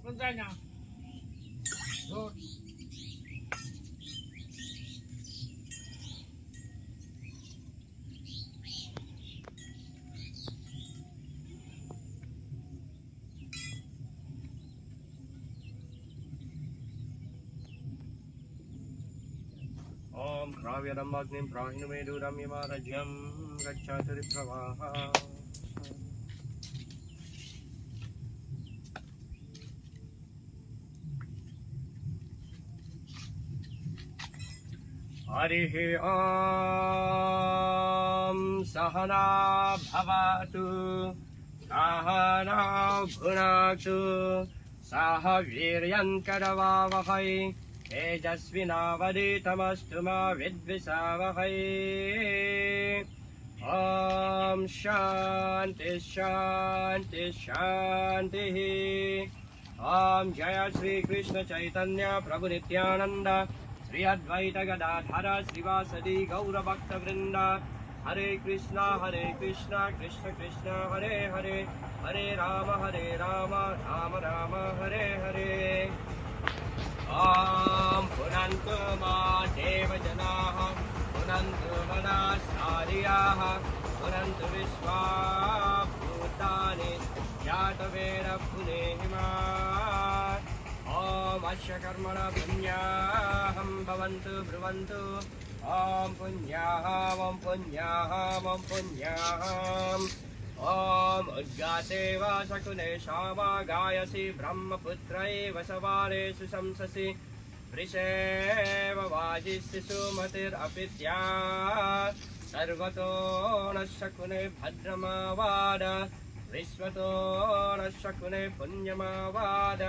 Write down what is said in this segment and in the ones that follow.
Rondanya. Good. Om Kravyadam Agnim Prahinumeduram Yamarajyam Gacchati Pravaha. Harihi Om Sahana Bhavatu Sahana Bhunaktu Saha Viryan Kadavavahai तेजस्विनावधीतमस्तु मा विद्विषावहै। ॐ शान्ति शान्ति शान्तिः। ॐ जय श्री कृष्ण चैतन्य प्रभु नित्यानंद श्री अद्वैत गदाधर श्रीवासदि गौरभक्तवृंद। हरे कृष्णा कृष्ण कृष्ण हरे हरे, हरे राम राम राम हरे हरे। ॐ पुनन्तु मा देवजनाः पुनन्तु मनसारियाः पुनन्तु विश्वा भूतानि जातवेद पुनेहिमा। ॐ अस्य कर्मण पुण्याहं भवन्तु ब्रुवन्तु। ॐ पुण्याहं पुण्याहं पुण्याहम्। ॐ उद्गाते वा शकुने शामा गायसि ब्रह्मपुत्रैव सवारेषु शंससि वृषेव वाजिष्यसि सुमतिरपित्या सर्वतो न शकुने भद्रमावाद विश्वतो न शकुने पुण्यमावाद।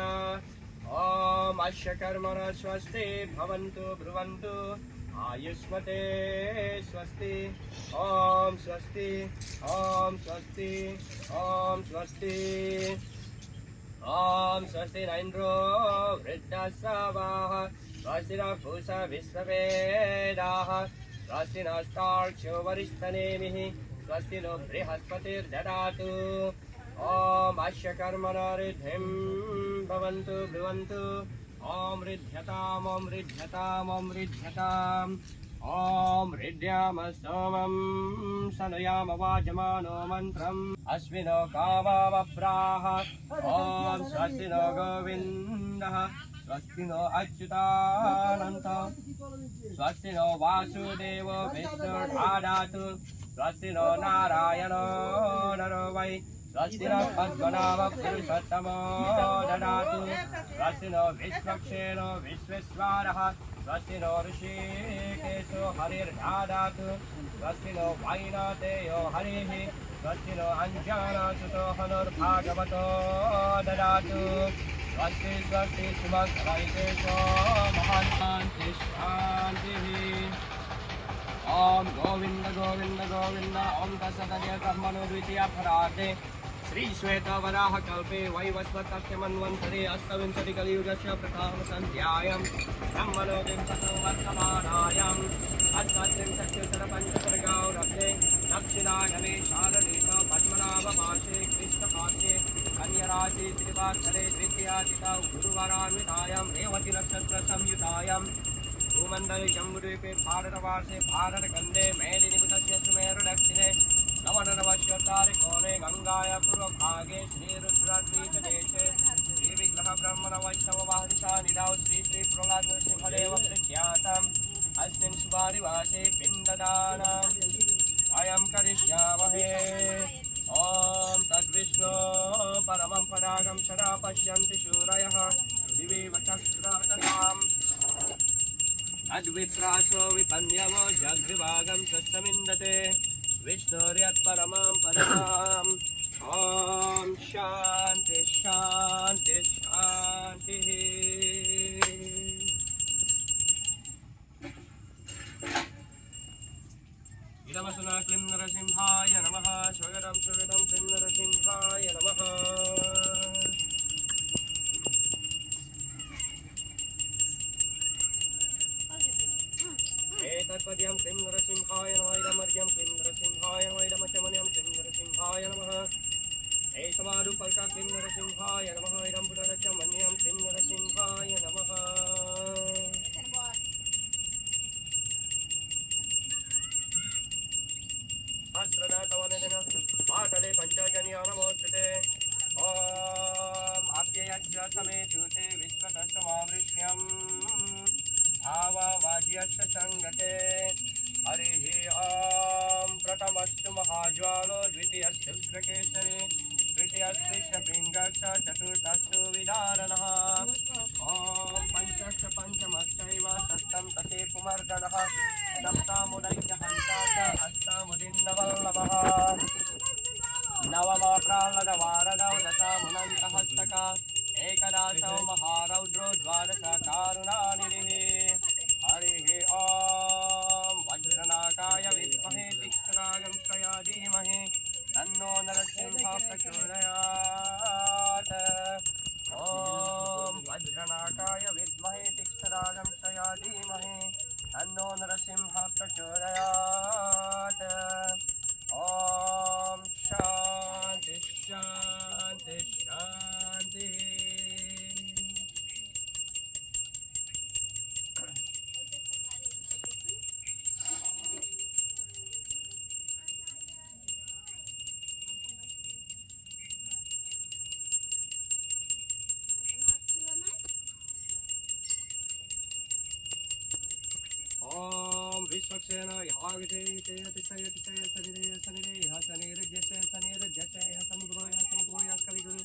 ॐ अस्य कर्मणः स्वस्ति भवन्तु ब्रुवन्तु आयुष्मते स्वस्ति। ॐ स्वस्ति ॐ स्वस्ति ॐ स्वस्ति। ॐ स्वस्ति न इन्द्रो वृद्धश्रवाः स्वस्ति नः पूषा विश्ववेदाः स्वस्ति नस्तार्क्ष्यो वरिष्ठनेमिः स्वस्ति नो बृहस्पतिर्ददातु। ॐ अस्य कर्मणः रिद्धिं भवन्तु ब्रुवन्तु। ॐ रिध्यताम् ॐ रिध्यताम् ॐ रिध्यताम्। ॐ हृद्याम सोमं सनुयाम वाजमानो मन्त्रम् अश्विनो कामावप्राः। ॐ स्वस्ति नो गोविन्दः स्वस्ति नो अच्युतानन्त स्वस्ति नो वासुदेवो विष्णुर्दधातु स्वस्ति नो नारायणो नरो वै स्वस्ति नो पद्मनाभ पुरुषोत्तमो ददातु स्वस्ति नो विश्वक्षेणो विश्वेश्वरः स्वस्ति नो ऋषिकेशो हरिर्ददातु स्वस्ति नो वैनतेयो हरिः स्वस्ति नो अञ्जनसुतो हनुर्भागवतो ददातु स्वस्ति स्वस्ति सुमङ्गलैतेशो महान् शान्ति शान्तिः। ॐ गोविन्द गोविन्द गोविन्द। ॐ तत्सदय कर्मणो द्वितीयापरार्धे श्री श्वेतवराह कल्पे वैवस्वतस्य मन्वन्तरे अष्टविंशतिकलियुगस्य प्रथमसन्ध्यायां ब्रह्मणो विंशतो वर्तमानायाम् अष्टात्रिंशत्युत्तरपञ्चशतगौरभे दक्षिणागमे शारदीत पद्मनाभमासे कृष्णपाशे कन्यराशि श्रीवात्सरे द्वितीयातिथौ गुरुवारान्वितायां रेवती नक्षत्रसंयुतायां भूमण्डले जम्बुद्वीपे भारतवासे भारतखण्डे मेदिनीपुटस्य सुमेरुदक्षिणे नवनवश्योत्तरकोणे गङ्गाया पूर्वभागे श्रीरुद्रद्वीपदेशे श्रीविग्रह ब्रह्मण वैष्णववाहनिशानिधौ श्री श्री प्रह्लाद नृसिंहदेव प्रख्यातम् अस्मिन् शुभादिवासे पिण्डदानम् वयं करिष्यामहे। ॐ तद्विष्णो परमं परागं सदा पश्यन्ति शूरयः दिवीव चक्षुरातताम् अद्विप्रासो विपन्यवो जग्विभागं स्वच्छमिन्दते विष्णुर्यत्परमां परमाम्। ॐ शान्ति शान्ति शान्तिः। इदमसुना क्लीं नरसिंहाय नमः। स्वगतं स्वगतं क्लीं नरसिंहाय नमः। एतत्पद्यं क्लीं नरसिंहाय नमः। इदमर्घ्यं क्लीं ज्वालो द्वितीयश्चुक्रकेसरी तृतीयश्कृष्णपिङ्गक्ष चतुर्थस्तु विदारणः ॐ पञ्चश्च पञ्चमश्चैव षष्ठं तथे पुमर्गणः सप्तामुदैत्यहन्ता च अष्टामुदिन्नवल्लभः नवम प्राह्लदवारदौ दशामुनन्तहस्तका एकदशौ महारौद्रो द्वादश कारुणानिधिः हरिः ॐ वज्रनाकाय विद्महे तीक्ष्णरागं धीमहि तन्नो नरसिंहः प्रचोदयात् ॐ वज्रनाकाय विद्महे तीक्ष्णरागं धीमहि तन्नो नरसिंहः प्रचोदयात् ॐ शान्ति शान्ति शान्तिः ॐ विश्वक्षेण यागते तेयति सयति सनिरे सनिरे सनिरुध्यते सनिरुध्यते समुद्रो कलिगुरु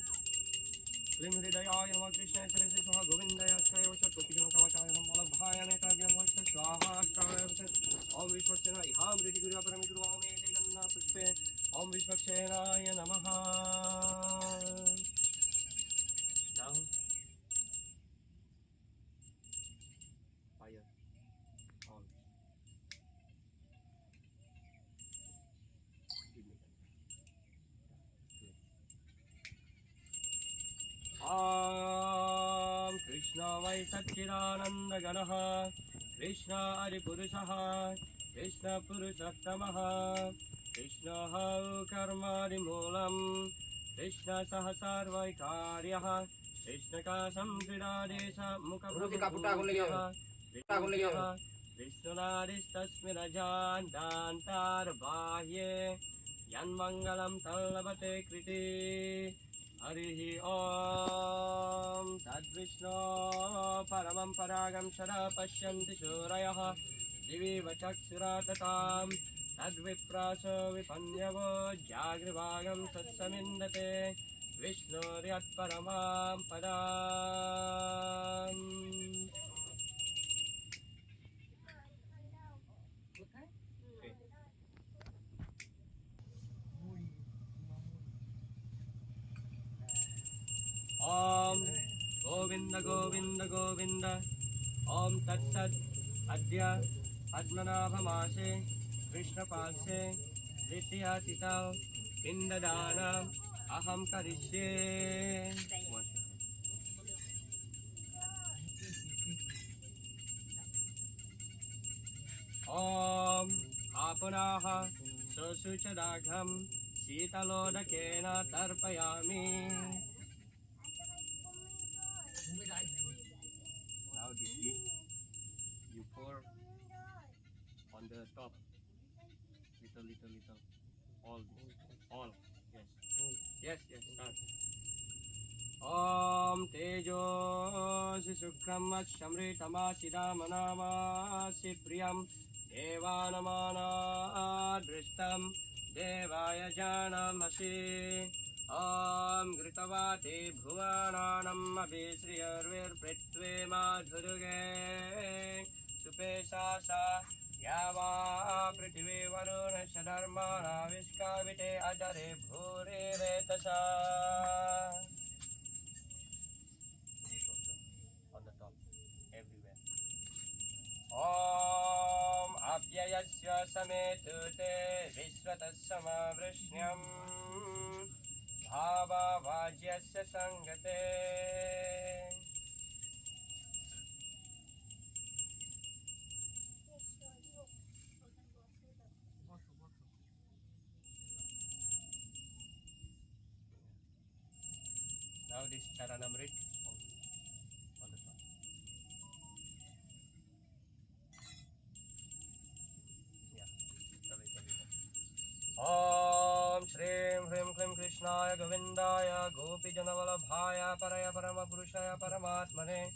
क्लीं हृदयाय नमः कृष्णाय सरसे स्वाहा गोविन्दाय अक्षय वचत्पतिगण कवचाय हम वल्लभाय नेताभ्यं वच स्वाहा अक्षय ॐ विश्वक्षेण इहां हृदिगुरु परमिगुरु ॐ एते गन्धा पुष्पे ॐ विश्वक्षेणाय नमः Now fire on. Give me that. Krishna vai Satchidananda Ganaha Krishna Adipurusaha Krishna Purushottamaha Krishna Hau Karmadi Moolam Krishna Sahasarvaikaryah Krishna ka Sampridadesa Mukha Vishnunadistasmirajan dantar bahye Yanmangalam talabate kriti Harihi Om Tad Vishnu Paramam Paragam Shara Pashyanti Shurayah Divi Vachaksuratatam Tad Vipraso Vipanyavo Jagrivagam Satsamindate Vishnu Ryat Paramam Padam Om Govinda Govinda Govinda Om Tat Sat Adya Padmanabhamase Krishna Palse Ditya Titav Indadana Aham Karishye Om Apunaha Sosuchadagham Sitalodakena Tarpayami Now this heat you pour on the top little all yes start Om Tejo Sisukham Shamritamashida Manamasi Priyam Devanamana Drishtam Devaya Janamasi Om Gritavati Bhuvananam Abhisriyarvir Pritve Madhuruge Supesasa Yava Prithvi Varuna Shadarmana Vishkavite Ajare Bhuri Retasa on the top everywhere Om Apyayasya Sametute Vishvatasama Vrishnyam Bhava Vajyasya Sangate Now this Charanamrit on the top. Yeah, Om Shrim Hrim Klim Krishnaya Govindaya Gopi Janavalabhaya Paraya Parama Purushaya Paramatmane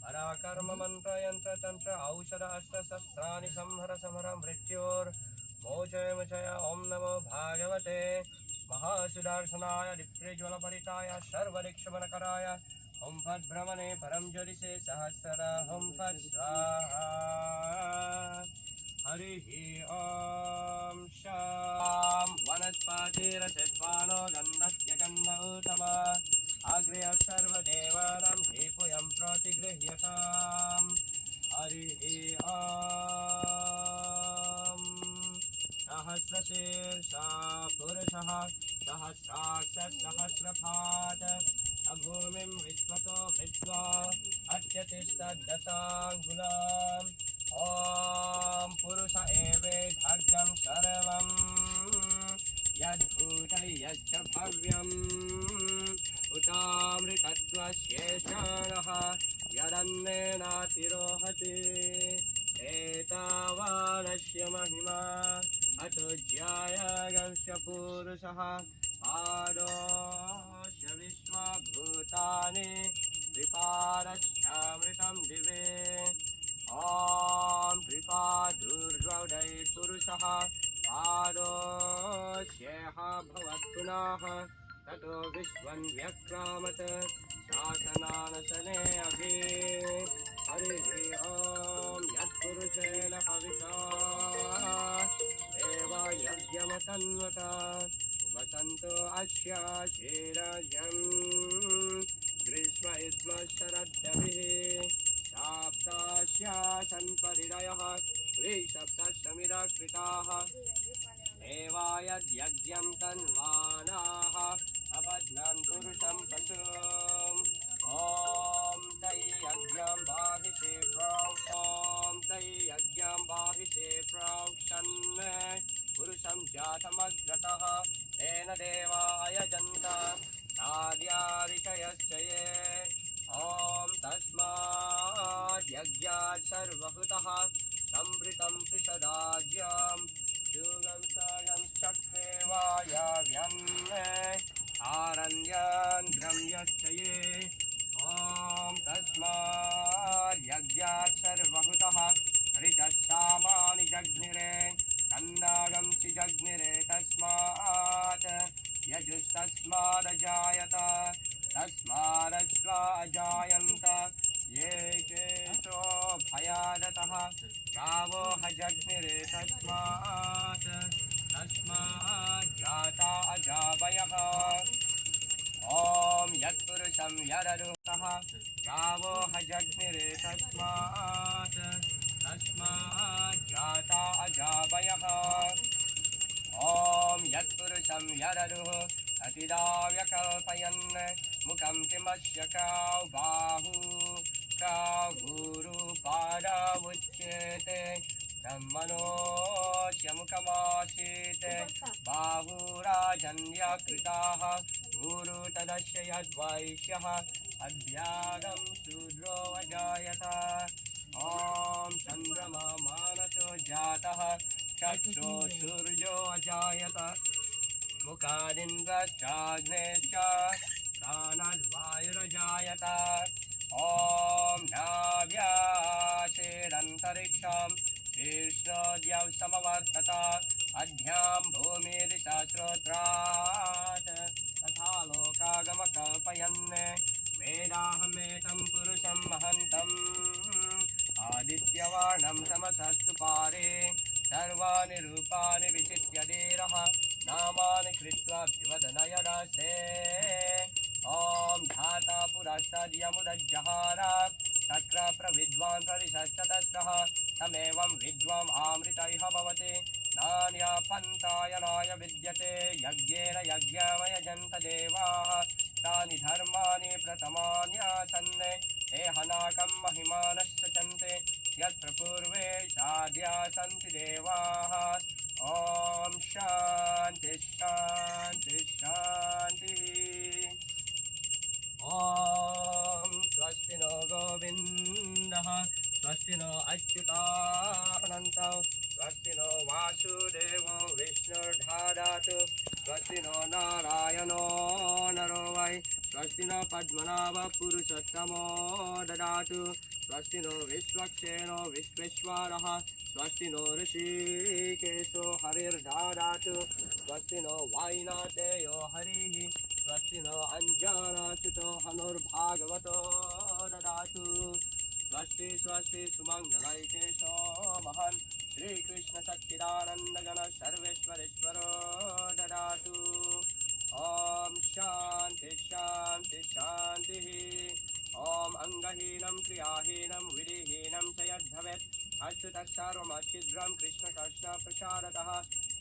Parakarma Mantra Yantra Tantra Aushada Ashtra Sastrani Samhara Samhara Mrityor मोचय मोचय ॐ नमो भागवते महासुदर्शनाय दिप्रज्वलपरिताय सर्वदिक्षमनकराय ॐ फट् भ्रमणे परं ज्योतिषे सहस्रदा ॐ फट् स्वाहा हरिः ॐ शां वनस्पतिरचित्वानो गन्धस्य गन्ध उत्तम अग्र्य सर्वदेवानां हेपुयं प्रतिगृह्यताम् हरिः ॐ सहस्रशीर्षा पुरुषः सहस्राक्षसहस्रपात् भूमिं विश्वतो विश्वा अत्यतिष्ठदशाङ्गुलाम् ॐ पुरुष एवेधाग्रं सर्वं यद्भूतं यच्च भव्यम् उतामृतत्वशेषाणः यदन्नेनातिरोहति एतावानस्य महिमा अतो ज्यायागस्य पुरुषः पादोऽस्य विश्वभूतानि कृपादस्यामृतं दिवे ॐ कृपादुर्वै पुरुषः पादोऽस्येह भवत्पुनः ततो विश्वं व्यक्रामत् शासनानशने अभि हरिः ॐ यत्पुरुषेण हविषा देवयज्ञमतन्वता वसन्तो अस्य क्षीरजम् ग्रीष्म इद्म शरद्यभिः सप्तास्यासन्परिदयः त्रिसप्तशमिदा कृताः देवायद्यज्ञं तन्वानाः अबध्नान् पुरुषं पशुम् ॐ तै यज्ञं बाहिषे प्रोक्तं तै यज्ञं बाहिषे प्रोक्षन् पुरुषं जातमग्रतः तेन देवायजन्त आद्या ऋषयश्च ये ॐ तस्माद्यज्ञात् सर्वहुतः संवृतं त्रिशदाज्यं युगं सागं चक्रे वायव्यं आरण्यं द्रम्यश्च ये ॐ तस्माद्यज्ञात् सर्वहुतः ऋचः सामानि जग्निरे कन्दागंसि जग्निरे तस्मात् यजुस्तस्मादजायत तस्मादश्वाजायन्त ये केशो भयादतः गावो हजग्निरे तस्माज्जाता अजावयः ॐ यत्पुरुषं यदरुतः गावो हजग्निरे तस्माज्जाता अजावयः ॐ यत्पुरुषं यदरुः अतिदाव्यकल्पयन् मुखं किमस्य कौ बाहू काहुरुपादावुच्यते ब्रह्मणोऽस्य मुखमासीत् बाहुराजन्यकृताः गुरु तदस्य यद्वैश्यः अभ्यागं शूद्रो अजायत ॐ चन्द्रमा मानसो जातः चक्षो सूर्यो अजायत मुखादिन्द्रश्चाग्नेश्च प्राणाद्वायुरजायत ॐ नाभ्यासेदन्तरिक्षं शीर्षोद्यौ समवर्तत अध्यां भूमिर्दशाश्रोत्रात् तथा लोकागमकल्पयन् वेदाहमेतं पुरुषं महन्तम् आदित्यवर्णं तमसस्तु पारे सर्वाणि रूपाणि विचित्य धीरः नामानि कृत्वाभिवदनयदासे ॐ धाता पुरस्तद्यमुदज्जहार तत्र प्रविद्वान् परिषत्सतस्रः तमेवं विद्वाम् आमृतैः भवति नान्या पन्थायनाय विद्यते यज्ञेन यज्ञमयजन्त देवाः तानि धर्माणि प्रथमान्यासन् ते हनाकं महिमानश्चन्ते यत्र पूर्वे साध्या सन्ति देवाः ॐ शान्ति शान्ति शान्तिः ॐ स्वस्ति नो गोविन्दः स्वस्ति नो अच्युतानन्तौ स्वस्ति नो वासुदेवो विष्णुर्दधातु स्वस्ति नो नारायणो नरो वै स्वस्ति न पद्मनाभ पुरुषोत्तमो ददातु स्वस्ति नो विश्वक्सेनो विश्वेश्वरः स्वस्ति नो ऋषिकेशो हरिर्ददातु स्वस्ति नो वायुनाथेयो हरिः स्वस्ति नो अञ्जनाच्युतो हनुर्भागवतो ददातु स्वस्ति स्वस्ति सुमङ्गलैकेशो महान् श्रीकृष्ण सच्चिदानन्दगण सर्वेश्वरेश्वरो ददातु ॐ शान्ति शान्ति शान्तिः ॐ अङ्गहीनं क्रियाहीनं विधिहीनं च यद्भवेत् अस्तु तत्सर्वमच्छिद्रं कृष्णकृष्णप्रसादतः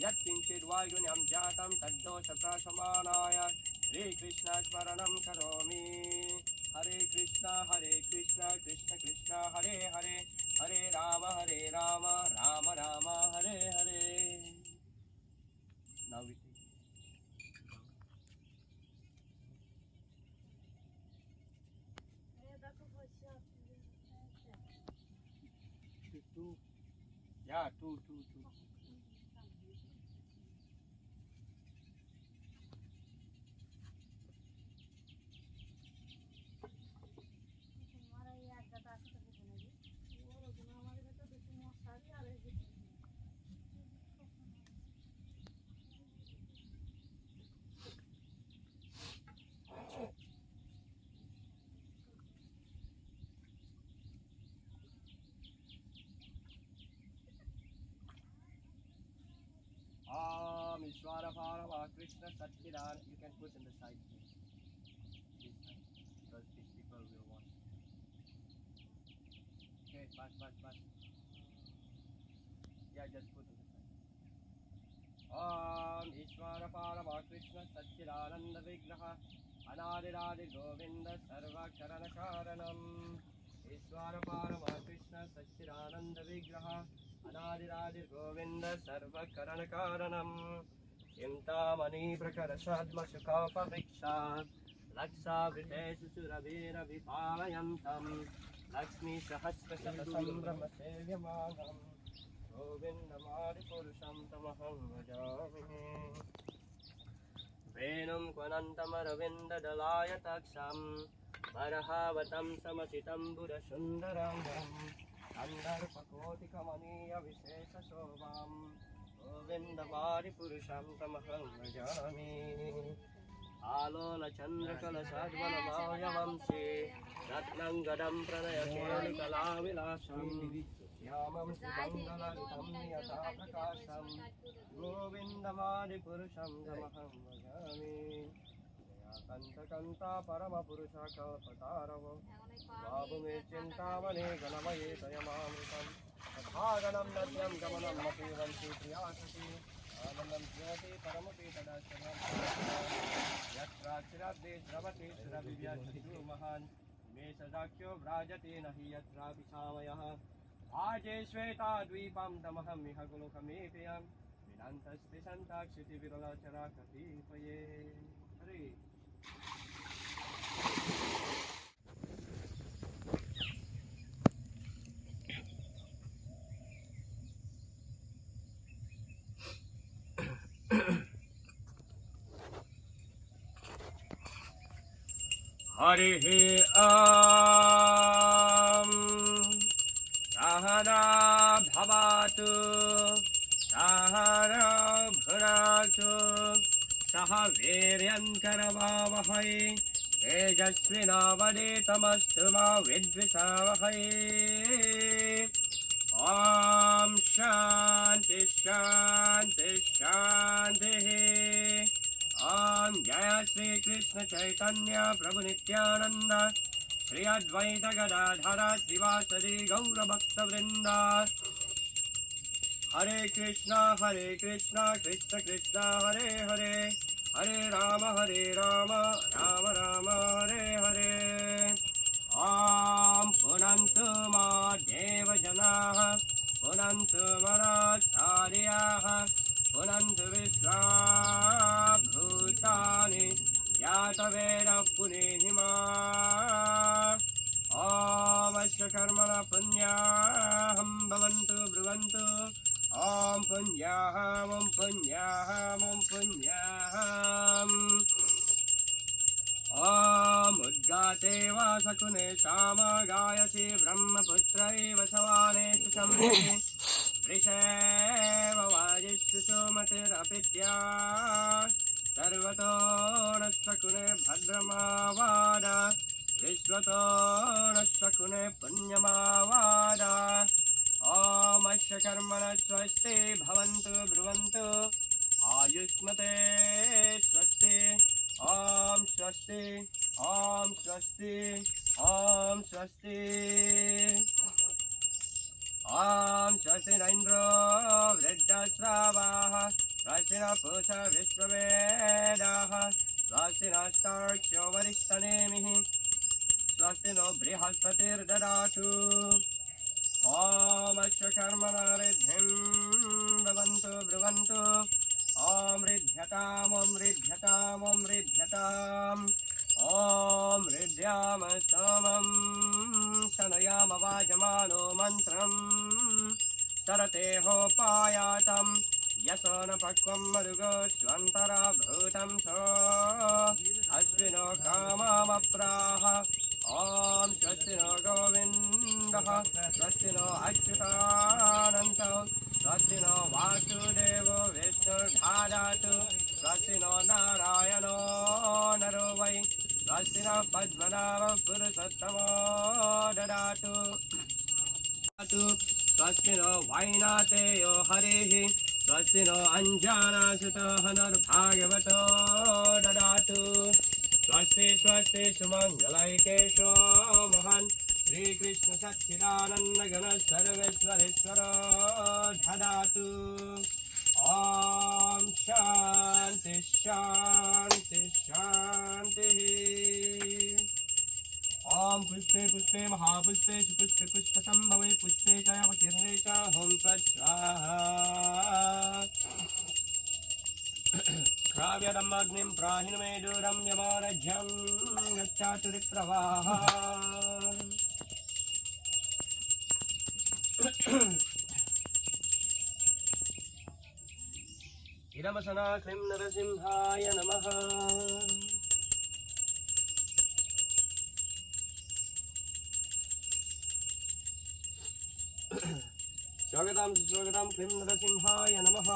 यत्किञ्चिद्वायुन्यं जातं तद्दोषप्रशमनाय श्रीकृष्णस्मरणं करोमि हरे Krishna Krishna Krishna Hare Hare Hare Ram Ram Ram Hare Hare Now we take two. Yeah, two. Ishvara Parama Krishna Satchidan. You can put in the side here. This side. Because these people will watch. Okay, pass. Yeah, just put in the side. Ishvara Parama Krishna Satchidananda Vigraha Anadiradi Govinda Sarva Karana Karanam Ishvara Parama Krishna Satchidananda Vigraha अनादिरादि Govind सर्व करण कारणम चिंतामणि प्रकर सद्म सुखोपवीक्षा लक्षावृतेषु सुरभिरभिपालयन्तं लक्ष्मी सहस्र संभ्रम सेव्यमानं गोविन्दमादिपुरुषं तमहं भजामि वेणुं क्वनन्तमरविन्ददलाय तक्षं बर्हावतं समचितं बुधसुन्दराङ्गम् अंदर्पकोटिकमनीय विशेष शोभां गोविन्दमादिपुरुषं तमहं भजामि आलोलचन्द्रकलशद्वनमायवंशे रत्नङ्गदं प्रणयकेलिकलाविलासं श्यामं सुमङ्गलरितं यथा प्रकाशं गोविन्दमादिपुरुषं तमहं भजामि कंता परमपुरुष कल्पतारव बाबु मे चिंतामणि गणमये तयमामृतं तथा गणं नद्यं गमनं मतीवन्ति प्रियासति आनन्दं ज्योति परमपि तदाश्रमं यत्राचिराब्दे स्रवति सुरभिव्यसतु महान् मे सदाख्यो व्राजते न हि यत्रापि सामयः आजे श्वेताद्वीपं तमहं इह गुणकमेपयं विनान्तस्ति सन्ताक्षितिविरलचरा कतिपये हरे हरिः सहना भवतु सहना भुनक्तु सह वीर्यङ्करवावहै तेजस्विनावधीतमस्तु मा विद्विषावहै ॐ शान्ति शान्ति शान्तिः ॐ जय श्री कृष्ण चैतन्य प्रभु नित्यानंद श्री अद्वैत गदाधर श्रीवासदि गौरभक्तवृंद हरे कृष्ण कृष्ण कृष्ण हरे हरे हरे राम राम राम हरे हरे ॐ पुनन्तु मा देवजनाः पुनन्तु मनाचार्याः पुनन्तु विश्वाभूतानि जातवेदः पुनेहिमा ॐ कर्मणः पुण्याहं भवन्तु ब्रुवन्तु ॐ पुण्याहं पुण्याहं पुण्याहम् ॐ शकुने श्याम गायसि ब्रह्मपुत्र इव सवानेषु संविति वृषेव वाजिष्ठु सुमतिरपित्या सर्वतो न शकुने भद्रमावाद विश्वतो न शकुने पुण्यमावाद ओमस्य कर्मण स्वस्ति भवन्तु ब्रुवन्तु आयुष्मते स्वस्ति ओम स्वस्ति ओम स्वस्ति ओम स्वस्ति ओम स्वस्ति न इन्द्रो वृद्धश्रावाः स्वस्ति न पूषा विश्ववेदाः स्वस्ति नस्तार्क्ष्यो वरिष्ठनेमिः स्वस्ति नो बृहस्पतिर्ददातु ओम अस्य कर्मणा रिद्धिं भवन्तु ब्रुवन्तु ओम रिध्यताम् ओम रिध्यताम् ओम रिध्यताम् ओम रिद्याम सोमं शनयाम वाजमानो मन्त्रं सरते होपायातं यशो न पक्वं मरुगोष्वन्तरा भूतं सो अश्विनो कामामप्राह ओम स्वस्ति नो गोविन्दः स्वस्ति नो अच्युतानन्तौ स्वस्ति नो वासुदेवो विष्णुर्धादातु स्वस्ति नो नारायणो नरो वै स्वस्ति नो पद्मनाभ पुरुषोत्तमो ददातु स्वस्ति नो वैनातेयो हरिः स्वस्ति नो अञ्जानासुतो हनुर्भागवतो ददातु स्वस्ति स्वस्ति सुमङ्गलैकेशो महान् श्रीकृष्ण सच्चिदानंद गण सर्वेश्वरेश्वर ददातु ओम शांति शांति शांति ओम पुष्पे पुष्पे महापुष्पे सुपुष्पे पुष्पसंभवे पुष्पे च अवतीर्णे च होम तत्स्वाहा श्राव्यदमग्निं प्राहिणमेदूरं यमारज्यं गच्छातुरिप्रवाहा इदमसना क्लीं नरसिंहाय नमः स्वागतं सुस्वागतं क्लीं नरसिंहाय नमः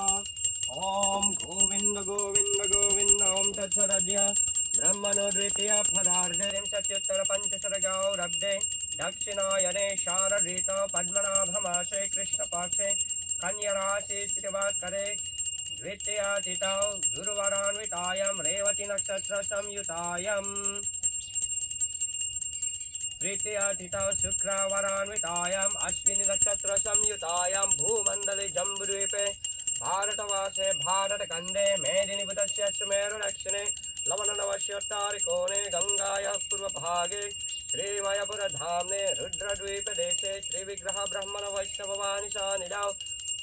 ओम गोविंद गोविंद गोविंद ओम तत्सदद्य ब्रह्मणो द्वितीय पदार्धे विंशत्युत्तर पंचशतगौरब्धे दक्षिणायने शारदीत पद्मनाभमासे कृष्णपक्षे कन्यराशि श्रीवाकरे द्वितीयातिथौ गुरुवारान्वितायां रेवती नक्षत्र संयुतायां तृतीयातिथौ शुक्रवारान्वितायाम् अश्विनी नक्षत्र संयुतायां भूमण्डले जम्बूद्वीपे भारतवासे भारतखण्डे मेदिनीपुतस्य सुमेरुदक्षिणे लवणनवस्योत्तरकोणे गङ्गायाः पूर्वभागे श्रीमयपुरधाम्ने रुद्रद्वीपदेशे श्रीविग्रह ब्रह्मण वैष्णववानिशानिधौ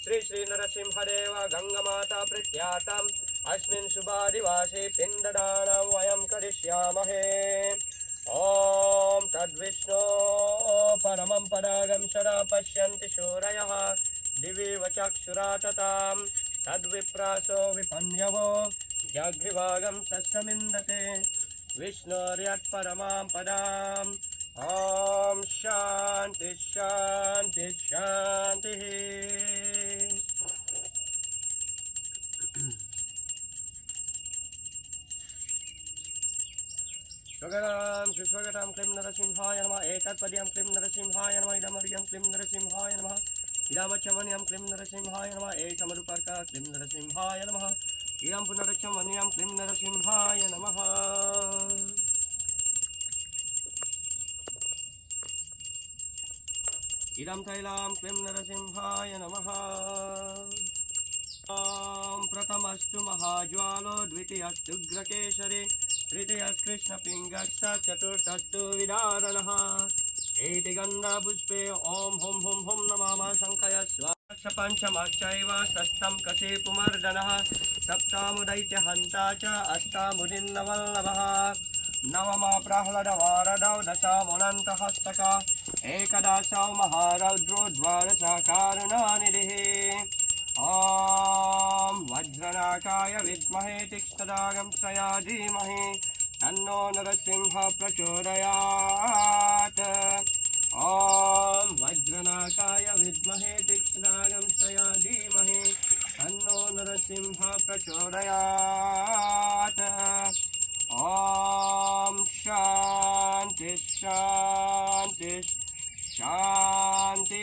श्री श्री नरसिंहदेव गङ्गामाता प्रत्यातम् अस्मिन् शुभादिवासे पिण्डदानं वयं करिष्यामहे ॐ तद्विष्णो परमं परागं सदा पश्यन्ति शूरयः दिवि वचक्षुरा ततां तद्विप्रासो विपन्यवो जग्विभागं सस्समिन्दते विष्णोर्यत्परमां पदाम् ॐ शान्ति शान्ति शान्तिः स्वागतं सुस्वागतं क्लीं नरसिंहाय नमः एतत्पद्यं क्लीं नरसिंहाय नमः इदमर्यं क्लीं नरसिंहाय नमः इदमच्चमन्यं क्लीं नरसिंहाय नमः एतमरुपर्क क्लीं नरसिंहाय नमः इदं पुनरच्चमन्यं क्लीं नरसिंहाय नमः इदं तैलं क्लीं नरसिंहाय नमः ॐ प्रथमस्तु महाज्वालो द्वितीयस्तु उग्रकेसरी तृतीयस्कृष्णपिङ्गश्च चतुर्थस्तु विदारणः एति गन्धपुष्पे ॐ हुं हुं हुं नमामः शङ्खयस्व पञ्चमश्चैव षष्ठं कशीपुमर्दनः सप्तमुदैत्यहन्ता च अष्टमुदिन्नवल्लभः नवमा प्रह्लादवारदौ दशमुनन्तहस्तक एकदशौ महारौद्रो द्वादशकारुणानिधिः ॐ वज्रनाकाय विद्महे तीक्ष्णदागं त्रया धीमहि तन्नो नरसिंह प्रचोदयात् शांति शांति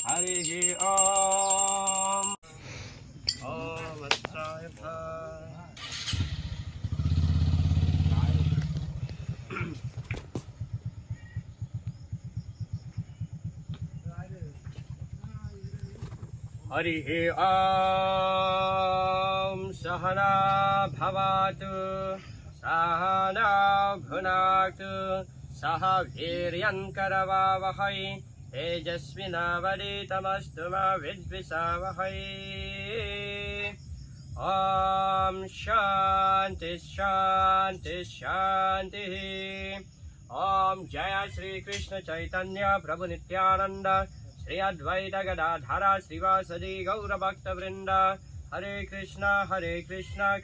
हरि ओम ओम अस्त्राय हरिः ॐ सहना भवतु सहना भुनातु सह वीर्यङ्करवावहै तेजस्विनावधीतमस्तु मा विद्विषावहै ॐ शान्ति शान्ति शान्तिः ॐ जय श्री कृष्ण चैतन्य प्रभु नित्यानंद श्री अद्वैत गदाधर श्रीवासदि गौर भक्त वृंद हरे कृष्ण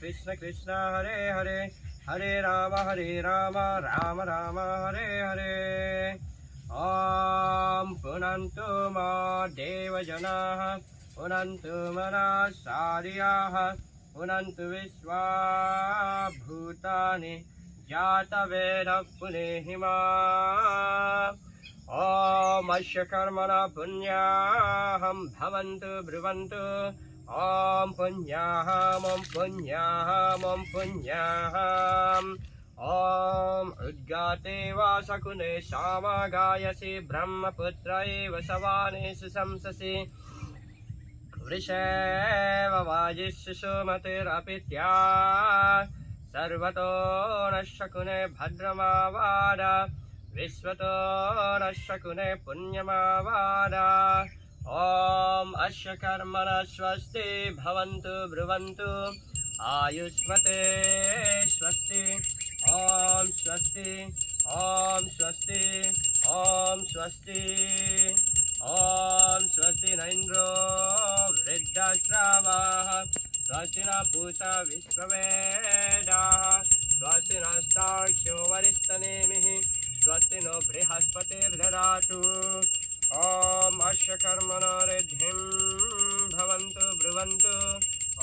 कृष्ण कृष्ण हरे हरे हरे राम राम राम हरे हरे ओम पुनन्तु मा देवजनाः पुनन्तु मनः सार्याः पुनन्तु विश्वा भूतानि जातवेदः पुनेहिमा ओम अस्य कर्मणा पुण्याहं भवन्तु ब्रुवन्तु ओम पुण्याहम् ओम पुण्याहम् ओम पुण्याहम् ओम उद्गाते वा शकुने सामगायसि ब्रह्मपुत्र एव सवानेषु शंससि वृषेव वाजिष्यसु सुमतिरपित्या सर्वतो नः शकुने भद्रमावाद विश्वतो नः शकुने पुण्यमावाद ओम अस्य कर्मणः स्वस्ति भवन्तु ब्रुवन्तु आयुष्मते स्वस्ति ओम स्वस्ति ओम स्वस्ति ओम स्वस्ति ओम स्वस्ति न इन्द्रो वृद्धश्रवाः स्वस्ति न पूषा विश्ववेदाः स्वस्ति नस्तार्क्ष्यो वरिष्ठनेमिः स्वस्ति नो बृहस्पतिर्ददातु ओम अस्य कर्मणो रिद्धिं भवन्तु ब्रुवन्तु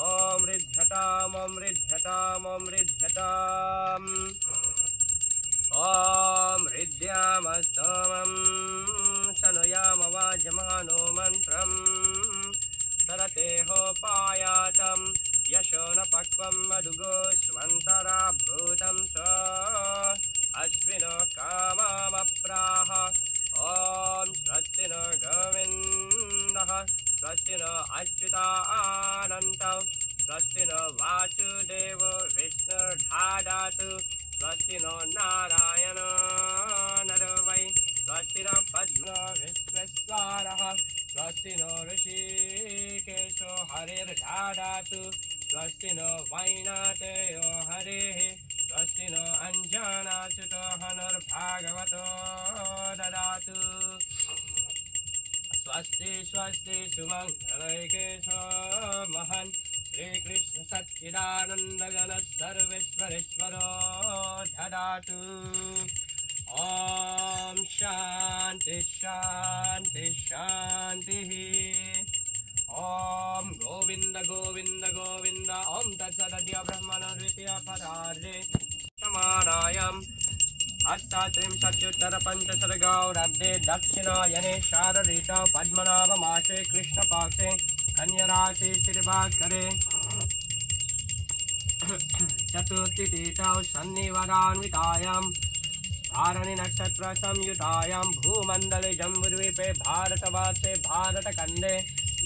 ओम रिध्यताम् ओम रिध्यताम् ओम रिध्यताम् ओम हृद्यामस्तमं शनुयाम वाजमानो मन्त्रं सरतेहोपायातं यशो न पक्वं मधुगोष्वन्तरा भूतं स अश्विनो काममप्राह ओम स्वस्ति नो गोविन्दः स्वस्ति नो अच्युतानन्तौ स्वस्ति नो वासुदेवो विष्णुर्धादातु स्वस्ति नो नारायणो नरो वै स्वस्ति नो पद्मो विश्वेश्वरः स्वस्ति नो ऋषिकेशो हरिर्धादातु स्वस्ति नो वैनातेयो हरिः स्वस्ति नो अञ्जनासुतो हनुर्भागवतो ददातु स्वस्ति स्वस्ति सुमङ्गलैकेशो महन् श्रीकृष्ण सच्चिदानन्दगण सर्वेश्वरेश्वरो ददातु ओम शांति शांति शांतिः ओम गोविंद गोविंद गोविंद ओम तत्सदद्य ब्रह्मणो द्वितीय परार्धे समानायाम् अष्टात्रिंशत्युत्तरपञ्चशतगौरब्धे दक्षिणायने शारदृतौ पद्मनाभमासे कृष्णपाक्षे कन्यराशि श्रीभास्करे चतुर्थीतिथौ सन्निवरान्वितायां धारणी नक्षत्र संयुतायां भूमण्डले जम्बूद्वीपे भारतवासे भारतखण्डे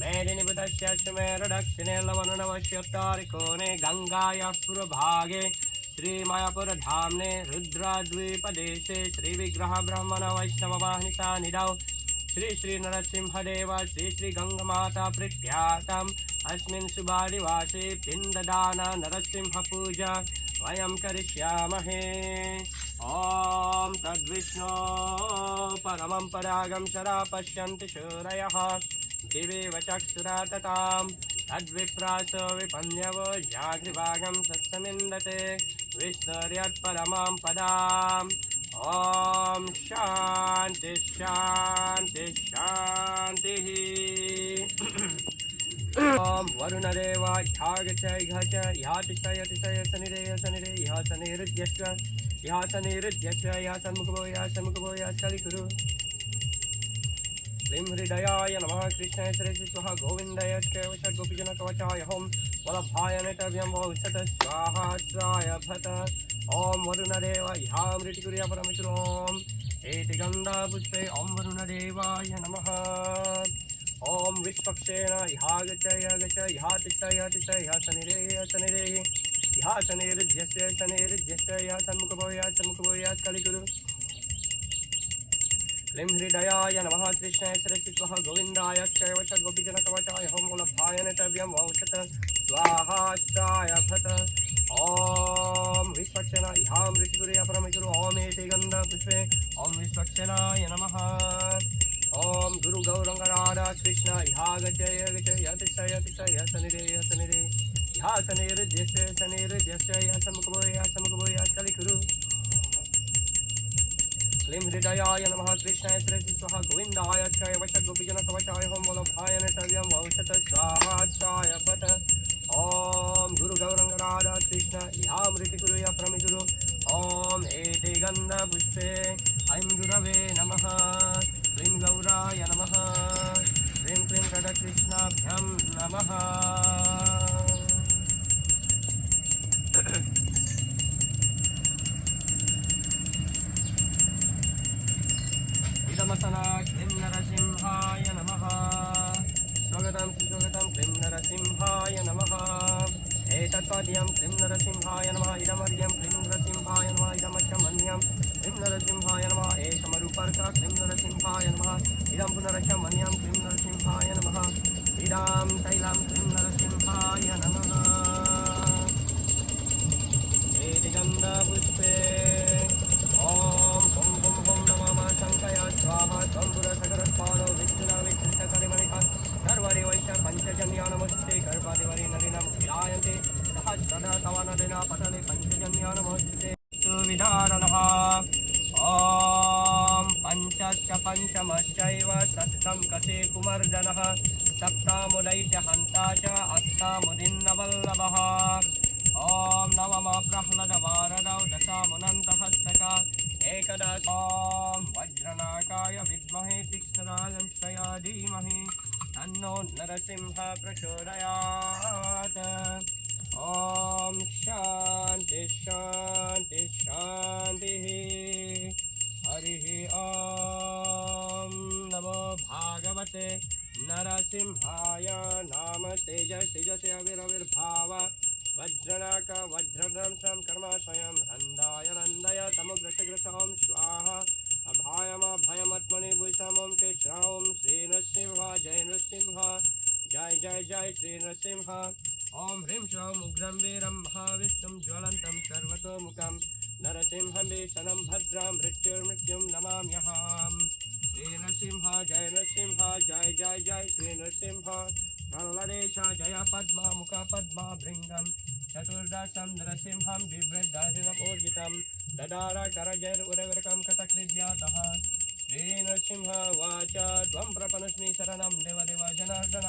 मेदिनीपुरस्य सुमेरुदक्षिणे लवणनवस्योत्तरकोणे गङ्गायाः पूर्वभागे श्रीमायापुरधाम्ने रुद्रद्वीपदेशे श्रीविग्रह ब्रह्मण वैष्णववाहिता निधौ श्री श्री नरसिंहदेव श्री श्री गंगमाता प्रख्यातम् अस्मिन् शुभादिवासे पिण्डदान नरसिंह पूजा वयं करिष्यामहे ओम तद्विष्णो परमं परागं सदा पश्यन्ति सूरयः दिवे चक्षुरा ततां तद्विप्रासो विपन्यवो जागृभागं सत्समिन्दते विष्णुर्यत्परमां पदाम् ओम शांति शांति शांतिः ओम वरुणदेवाय घच यातिशय शनिरेय शनिरेय शनिरुद्यश्च यासनिरुध्यस्य यासन्मुखो यासन्मुखो यास्कलिकुरु क्लीं हृदयाय नमः कृष्णाय सरस्वती स्वाहा गोविन्दाय षड्गोपीजनकवचाय हों वल्लभाय नैतव्यं वौषट स्वाहा स्वाय भट ॐ वरुणदेवायामृतिकुर्या परमेश्वर ॐ एति गन्धपुष्पे ॐ वरुणदेवाय नमः ॐ विश्वक्षेण यागचय गचय यातिशय तिशय यासनिरे यासनिरे यासनिरुध्यस्य शनिरुध्यस्य यासन्मुखो यासन्मुखो यास्कलिकुरु क्लीं हृदयाय नमः कृष्णाय सरस्वती स्वाहा गोविन्दाय षड्गोपीजनकवचाय हों वल्लभाय नैतव्यं वौषट स्वाहा स्वाय भट ॐ विश्वक्षेण यामृतिकुर्या परमेश्वर ॐ एति गन्धपुष्पे ॐ विश्वक्षेणाय नमः ॐ गुरु गौरंगराधा कृष्ण यागचय गचय यातिशय तिशय यासनिरे यासनिरे यासनिरुध्यस्य शनिरुध्यस्य यासन्मुखो यासन्मुखो यास्कलिकुरु क्लीं हृदयाय नमः कृष्णाय सरस्वती स्वाहा गोविन्दाय षड्गोपीजनकवचाय हों वल्लभाय नैतव्यं वौषट स्वाहा स्वाय भट ॐ गुरु गौरंगराधा कृष्ण यामृतिकुर्या परमेश्वर ॐ एति गन्धपुष्पे ऐं गुरवे नमः क्लीं गौराय नमः क्लीं क्लीं राधाकृष्णाभ्यां नमः इदमसना क्लीं नरसिंहाय नमः स्वागतं सुस्वागतं क्लीं नरसिंहाय नमः एतत्पाद्यं क्लीं नरसिंहाय नमः इदमर्यं क्लीं नरसिंहाय नमः इदमच्चमन्यं क्लीं नरसिंहाय नमः एकमरूपर्क क्लीं नरसिंहाय नमः इदं पुनरच्चमन्यं क्लीं नरसिंहाय नमः इदं तैलं क्लीं नरसिंहाय नमः एति गन्धपुष्पे ॐ हुं हुं हुं नमः शङ्कया स्वाहा त्वम्बुरसकरस्पादो विष्णुनाविकृष्णकरिमणिका गर्वरे वैश्य पञ्चजन्या नमस्ते गर्भादिवरे नलिनं विलायन्ते सहस्रदा तव नलिना पटले पञ्चजन्या नमस्ते सुविधारणः ॐ पञ्चश्च पञ्चमश्चैव षष्ठं कसे कुमर्दनः सप्तामुदैत्यहन्ता च अष्टामुदिन्नवल्लभः ॐ नवम प्रह्लदवारदौ दशामुनन्तहस्तका एकदश ॐ वज्रनाकाय विद्महे तीक्ष्णराजंश्रया धीमहि तन्नो नरसिंह प्रचोदयात् ॐ शान्ति शान्ति शान्तिः हरिः ॐ नमो भागवते नरसिंहाय नाम तेज तेजसे अविर्भाव वज्रनाक वज्रदंशं कर्माशयं रन्दाय रन्दय तमुग्रसग्रसं स्वाहा अभायमभयमत्मनि भूषामं केशरां श्रीनृसिंह जय नृसिंह जय जय जय श्रीनृसिंह ॐ ह्रीं श्रौं उग्रं वीरं महाविष्णुं ज्वलन्तं सर्वतोमुखं नरसिंहं भीषणं भद्रां मृत्युर्मृत्युं नमाम्यहम् श्रीनृसिंह जय नृसिंह जय जय जय श्रीनृसिंह प्रह्लादेश जय पद्मा मुख पद्मा भृङ्गं चतुर्दशं नरसिंहं बिभ्रद्दाहिनमूर्जितं ददार करजैरुरगरकं कटकृद्यातः श्रीनरसिंह उवाच त्वं प्रपन्नस्मि शरणं देवदेव जनार्दन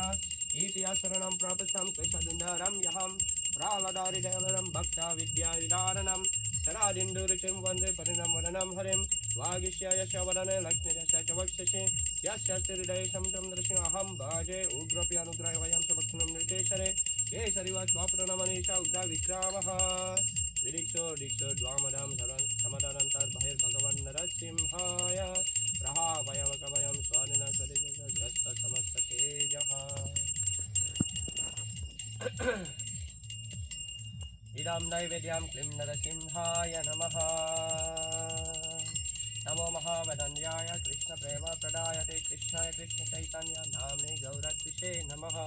इति शरणं प्राप्तं क्लेशदुन्दरं यहं प्राह्लादारिदयवरं भक्ता विद्याविदारणं शरादिन्दुरुचिं वन्दे परिणमवदनं हरिं वागीश्यस्य वदने लक्ष्मीर्यस्य च वक्षसि यस्य हृदयशं तं नृसिंहं भजे उग्रपि अनुग्रह वयं च भक्तिनं निर्देशरे केसरि वा स्वाप्रणमनीषा उग्र विक्रामः विरिक्षो दीक्षो द्वामदां समदनन्तर्बहिर्भगवन् नरसिंहाय प्रहावयवकवयं स्वानिन स्वदेशग्रस्तसमस्ततेजः इदं नैवेद्यं क्लीं नरसिंहाय नमः नमो महावदन्याय कृष्णप्रेमप्रदायते कृष्णाय कृष्णचैतन्य नाम्ने गौरकृषे नमः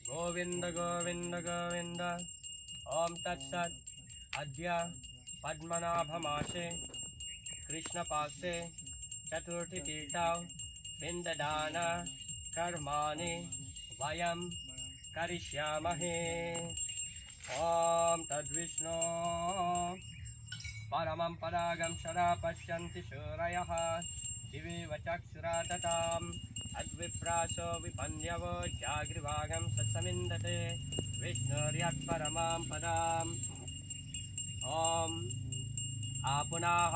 गोविन्द गोविन्द गोविन्द ॐ तत्सत् अद्य पद्मनाभमासे कृष्णपासे चतुर्थीतीर्थौ पिण्डदान कर्माणि वयं करिष्यामहे ॐ तद्विष्णो परमं परागं सदा पश्यन्ति सूरयः दिवेव चक्षुरा तताम् अद्विप्रासो विपन्यवो जागृभागं ससमिन्दते विष्णुर्यत्परमां पदाम् ॐ आपुनाः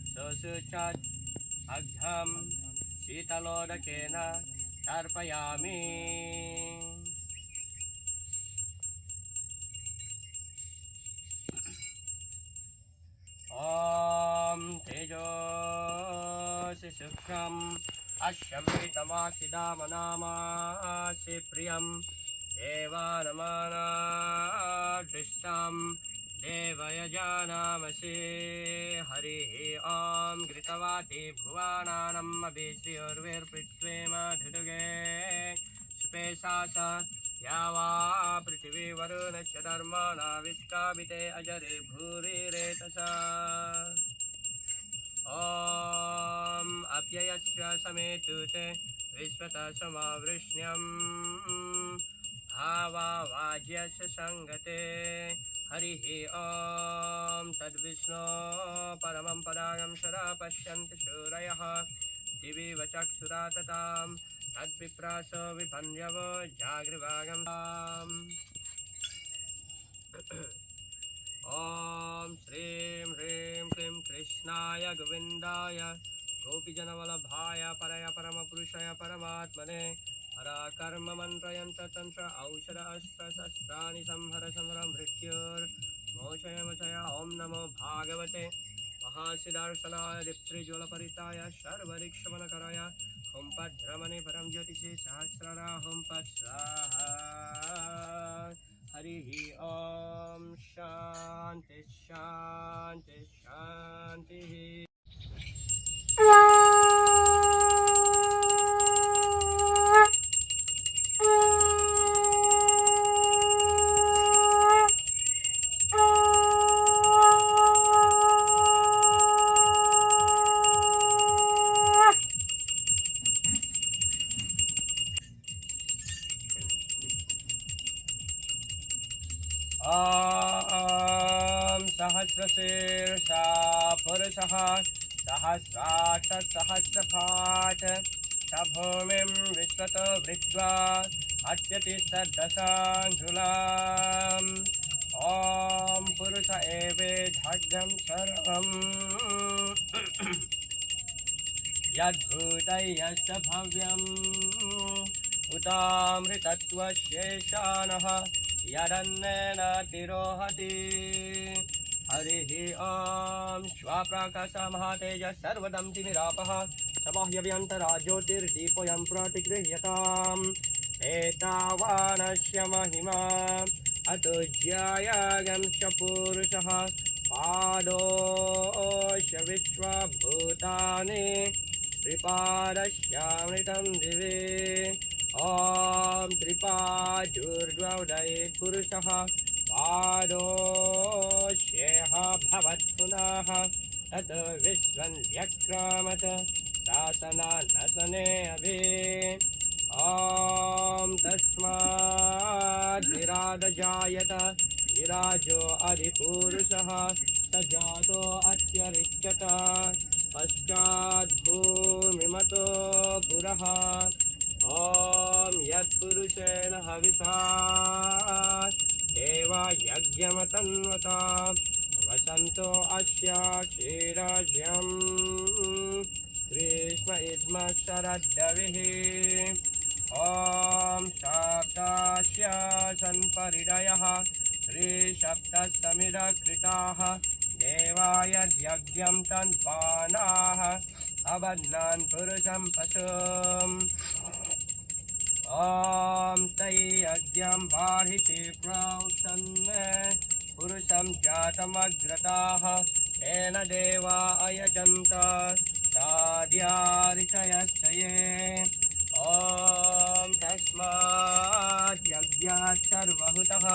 सुशुचत् अघ्नं शीतलोदकेन तर्पयामि। ॐ तेजोसि शुक्रम् अश्यमृतमासिदामनामासि प्रियं देवानमानादृष्टं देवयजानामसि। हरिः ॐ घृतवाति भुवानानम् अभिश्रियोर्विर्पृथ्वीमधुगे सुपेशास या वा पृथिवी वरुणस्य धर्माणा विस्काविते अजरे भूरिरेतसा। ॐ अप्ययस्य समेतुते विश्वतः समावृष्ण्यं भावावाज्यस्य संगते। हरिः ॐ तद्विष्णो परमं पदागं सदा पश्यन्ति सूरयः दिवि वचक्षुरा ततां तद्विप्रासो विपन्यवो जागृवागं ॐ श्रीं ह्रीं क्लीं कृष्णाय गोविन्दाय गोपीजनवल्लभाय परय परमपुरुषाय परमात्मने हराकर्म मन्त्रयन्त्र तन्त्र औषध अस्त्रशस्त्राणि संहर संहर मृत्युर्मोचय मोचय। ॐ नमो भागवते महासिदर्शनाय दीप्तिज्वलपरिताय सर्वऋक्षमनकराय हुं पद्भ्रमणे परं ज्योतिषे सहस्ररा हुं पत् स्वाहा। हरिः ॐ शान्ति शान्ति शान्तिः। ॐ सहस्रशीर्षा पुरुषः सहस्राक्ष सहस्रपात् स भूमिं विश्वतो वृत्वा अत्यति सद्दशाङ्गुलाम्। ॐ पुरुष एवेधग्रं सर्वं यद्भूतैश्च भव्यम् उतामृतत्वशेषाणः यदन्नेन तिरोहति। हरिः ॐ श्वाप्रकाशः महातेजः सर्वदं तिमिरापः सबाह्यभ्यन्तरा ज्योतिर्दीपोऽयं प्रतिगृह्यताम्। एतावानस्य महिमा अतुज्यायागं च पुरुषः पादोश्च विश्वभूतानि त्रिपादस्यामृतं दिवे। ॐ त्रिपादूर्ध्वोदये पुरुषः पादोश्येह भवत् पुनः तत् विश्वं व्यक्रामत् शासनानसने अभि। ॐ तस्माद् विराजजायत विराजो अधिपुरुषः स जातो अत्यरिच्यत पश्चात् भूमिमतो पुरः। ॐ यत्पुरुषेण हविषा देवयज्ञमतन्वता वसन्तो अस्य क्षीरज्यं ग्रीष्म इद्म शरद्दविः। ॐ सप्तास्य सन्परिदयः त्रिसप्तसमिदकृताः देवाय यज्ञं तन्पानाः अबध्नान् पुरुषं पशुम्। ॐ तै यज्ञं बार्हिषि प्रोक्षन् पुरुषं जातमग्रताः येन देवा अयजन्त साध्यारिषयश्चये। ॐ तस्मात् यज्ञात् सर्वहुतः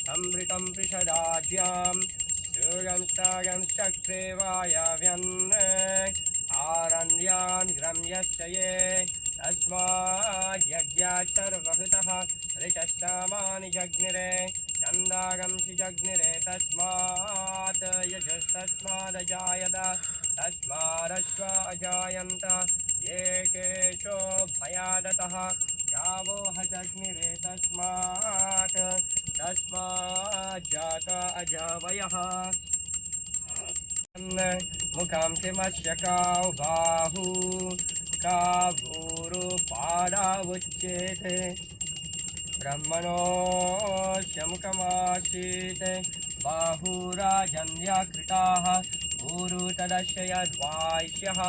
संवृतं पृषदाज्यां सूर्यं सागं चक्रे वायव्यन् आरण्यान् ग्रम्यश्च ये। तस्मात् यज्ञात् सर्वहुतः ऋचस्सामानि जग्निरे चन्दागंसि जग्निरे। तस्मात् यजस्तस्मादजायत तस्मादश्व अजायन्त ये केशो भयादतः गावो हजग्निरे। तस्मात् जात अजावयः। मुखं किमस्य कौ बाहू का भूरुपादा उच्यते ब्रह्मणो शमुखमासीत् बाहुराजन्यकृताः ऊरु तदस्य यद्वाय्यः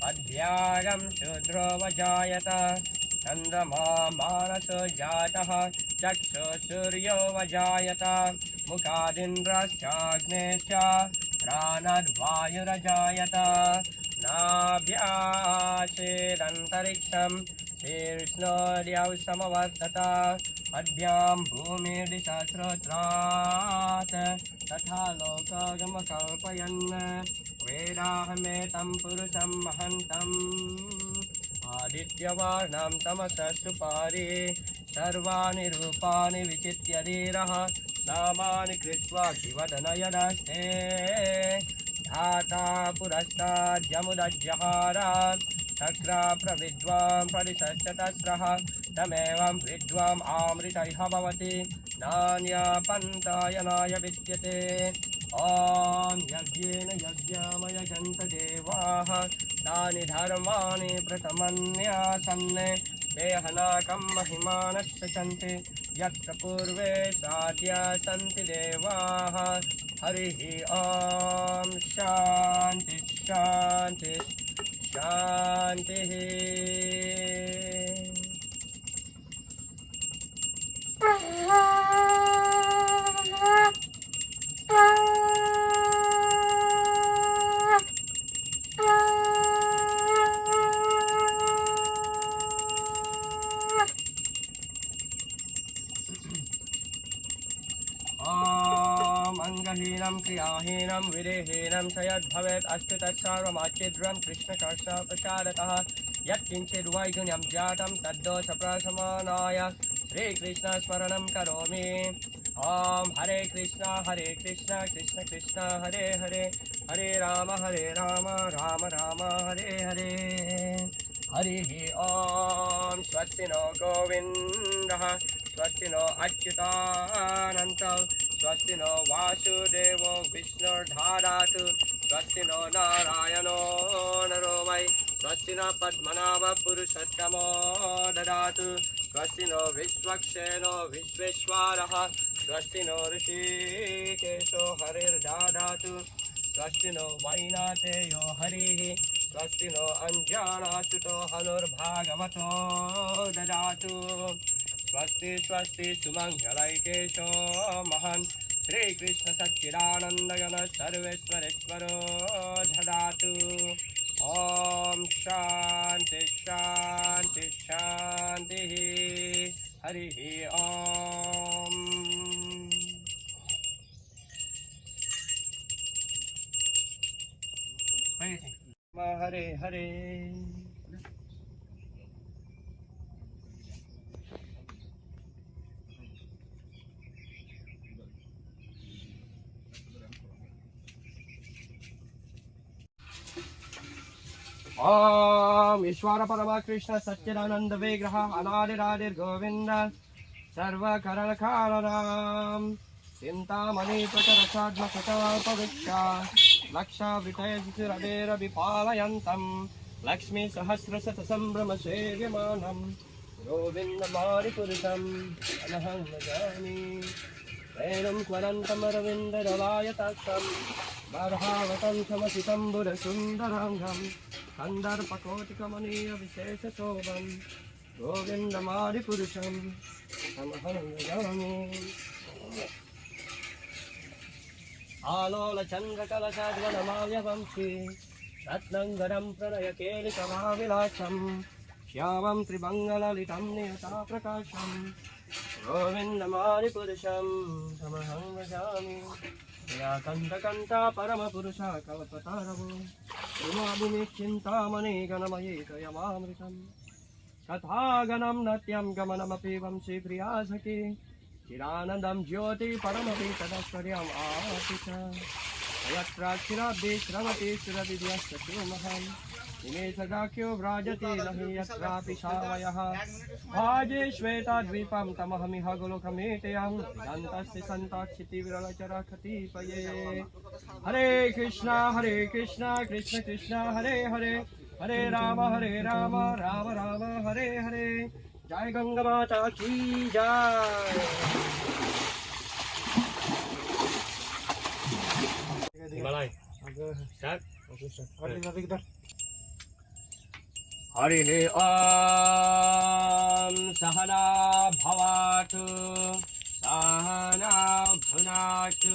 अध्यागं शूद्रोऽवजायत चन्द्रमा मानसो जातः चक्षुसूर्यो वजायत मुखादिन्द्रश्चाग्नेश्च प्राणद्वायुरजायत नाभ्यासेदन्तरिक्षं शीर्ष्णोर्यौ समवर्तत अद्यां भूमिर्दिशस्रोत्रात् तथा लोकगमकल्पयन् वेदाहमेतं पुरुषं महन्तम् आदित्यवर्णं तमसः सुपारि सर्वाणि रूपाणि विचित्य धीरः नामानि कृत्वा शिवदन यदस्ते धाता पुरस्ताद्यमुदज्जहार शक्रा प्रविद्वां परिशस्य तस्रः तमेवं विद्वाम् आमृतैः भवति नान्या पन्थायनाय विद्यते ॐ यज्ञेन यज्ञामयजन्त देवाः तानि धर्माणि प्रथमन्यासन् देहनाकं महिमानश्च सन्ति यत्र पूर्वे साध्या सन्ति देवाः हरिः ॐ शान्ति शान्ति शान्तिः अंगहीनं क्रियाहीनं विदेहीनं च यद्भवेत् अस्ति तत्सर्वमाच्छिद्रं कृष्णकर्षः प्रसादतः यत्किञ्चिद् वैगुण्यं जातं तद्दोषप्रशमनाय श्रीकृष्णस्मरणं करोमि ॐ हरे कृष्ण कृष्ण कृष्ण हरे हरे हरे राम राम राम हरे हरे हरिः ॐ स्वस्ति नो गोविन्दः स्वस्ति नो अच्युतानन्तः स्वस्ति नो वासुदेवो विष्णुर्धारातु स्वस्ति नो नारायणो नरो वै स्वस्ति नो पद्मनाभपुरुषोत्तमो ददातु स्वस्ति नो विश्वक्सेनो विश्वेश्वरः स्वस्ति नो ऋषिकेशो हरिर्ददातु स्वस्ति नो वैनाथेयो हरिः स्वस्ति नो अञ्जनासुतो हनुर्भागवतो ददातु स्वस्ति स्वस्ति सुमङ्गलैकेशो महान् श्रीकृष्ण सच्चिदानन्दगण सर्वेश्वरेश्वरो ददातु ॐ शान्ति शान्ति शान्तिः हरिः ॐ हरे हरे ओम ईश्वर परम कृष्ण सच्चिदानंद विग्रह अनादिरादिर गोविंद सर्वकरण कारणम चिंतामणि प्रचरसाध्मकृतपविक्षा लक्षावृतयजिरवेर विपालयन्तं लक्ष्मी सहस्रशत संभ्रम सेव्यमानं गोविन्दमादिपुरुषं अनहं भजामि वेणुं क्वरन्तमरविन्ददलायताक्षं बर्हावतं समसितम्बुरसुन्दराङ्गं कन्दर्पकोटिकमनीयविशेषशोभं गोविन्दमादिपुरुषं अनहं भजामि आलोलचन्द्रकलशाद्वनमाव्यवंशी रत्नङ्गरं प्रणयकेलिकमाविलासं श्यामं त्रिमङ्गललितं नियताप्रकाशं गोविन्दमादिपुरुषं तमहं भजामि या कण्ठकण्ठा परमपुरुषा कल्पतरवो उमाभूमिश्चिन्तामणि गणमयी कयमामृतं कथागणं नत्यं गमनमपि वंशी प्रिया सखी चिरानन्दं ज्योति परमपि तदस्वर्यम् आशिष यत्राक्षिराब्धे श्रवति सुरविद्यस्तु महन् इमे सदाख्यो व्राजते न हि यत्रापि सावयः भाजे श्वेताद्वीपं तमहमिह गोलोकमेतयं दन्तस्य सन्ताक्षिति विरलचरकतिपये हरे कृष्णा कृष्ण कृष्ण हरे हरे हरे राम राम राम हरे हरे जय गंगा माता की जय। हिमालय हरिः ॐ सहना भवतु सहना भुनातु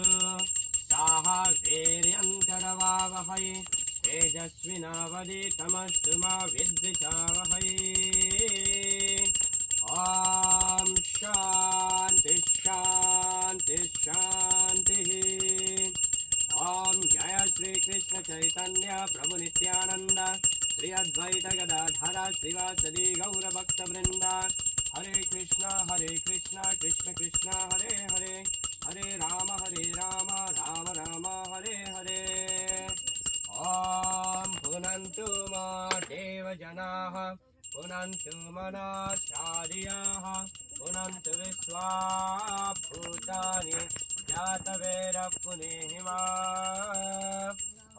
सह वीर्यङ्करवावहै तेजस्विनावधीतमस्तु मा विद्विषावहै ॐ शान्ति शान्ति शान्तिः। ॐ जय श्री कृष्ण चैतन्य प्रभु नित्यानंद श्री अद्वैत गदाधर श्रीवासदि गौर भक्त वृंद हरे कृष्ण कृष्ण कृष्ण हरे हरे हरे राम राम राम हरे हरे। ॐ पुनन्तु मा देवजनाः पुनन्तु मनश्चार्याः पुनन्तु विश्वा भूतानि जातवेरपुनेहिमा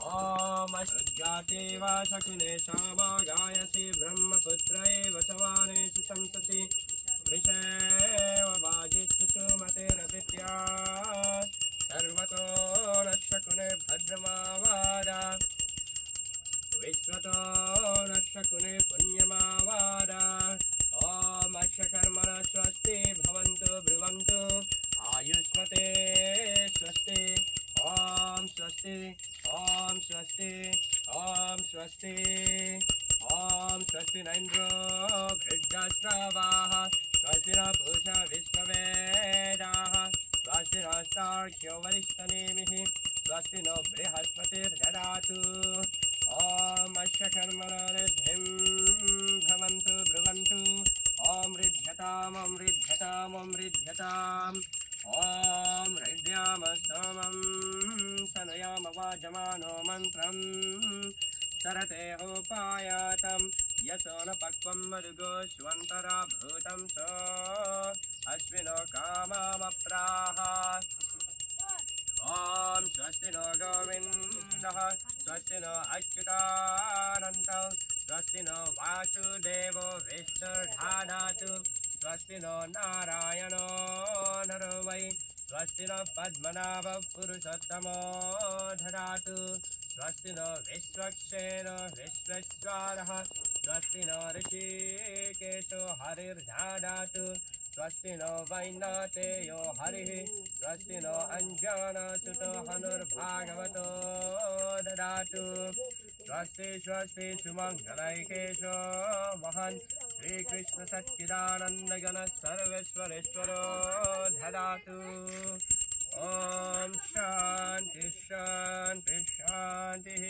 ॐ जाते वा शकुने सामागायसि ब्रह्मपुत्र एव सवानेषु संसति वृषेव वाजिष्ठु सुमतेरविद्या सर्वतो न शकुने भद्रमावारा विश्वतो न शकुने पुण्यमावारा ॐ अक्षकर्मण स्वस्ति भवन्तु ब्रुवन्तु आयुष्मते स्वस्ति ॐ स्वस्ति ॐ स्वस्ति ॐ स्वस्ति ॐ स्वस्ति न इन्द्रो वृद्धश्रवाः स्वस्ति न पूषा विश्ववेदाः स्वस्ति नस्तार्क्ष्यो वरिष्ठनेमिः स्वस्ति नो बृहस्पतिर्ददातु ॐ अश्वकर्मणरिद्धिं भवन्तु ब्रुवन्तु ॐ रिध्यताम् ॐ हृद्याम सोमं सनयाम वाजमानो मन्त्रं सरते उपायातं यतो न पक्वं मरुगोष्वन्तरा भूतं च अश्विनो काममप्राह ॐ स्वस्ति नो गोविन्दः स्वस्ति नो अच्युतानन्तौ स्वस्ति नो वासुदेवो विष्णुर्दधातु स्वस्ति नो नारायणो नरो वै स्वस्ति नो पद्मनाभः पुरुषोत्तमो ददातु स्वस्ति नो विश्वक्सेनो विश्वेश्वरः स्वस्ति नो ऋषिकेशो हरिर्ददातु स्वस्ति नो वैनातेयो हरिः स्वस्ति नो अञ्जनसुतो हनुर्भागवतो ददातु स्वस्ति स्वस्ति सुमङ्गलैकेशो महान् श्रीकृष्ण सच्चिदानन्दगण सर्वेश्वरेश्वरो ददातु ॐ शान्ति शान्ति शान्तिः।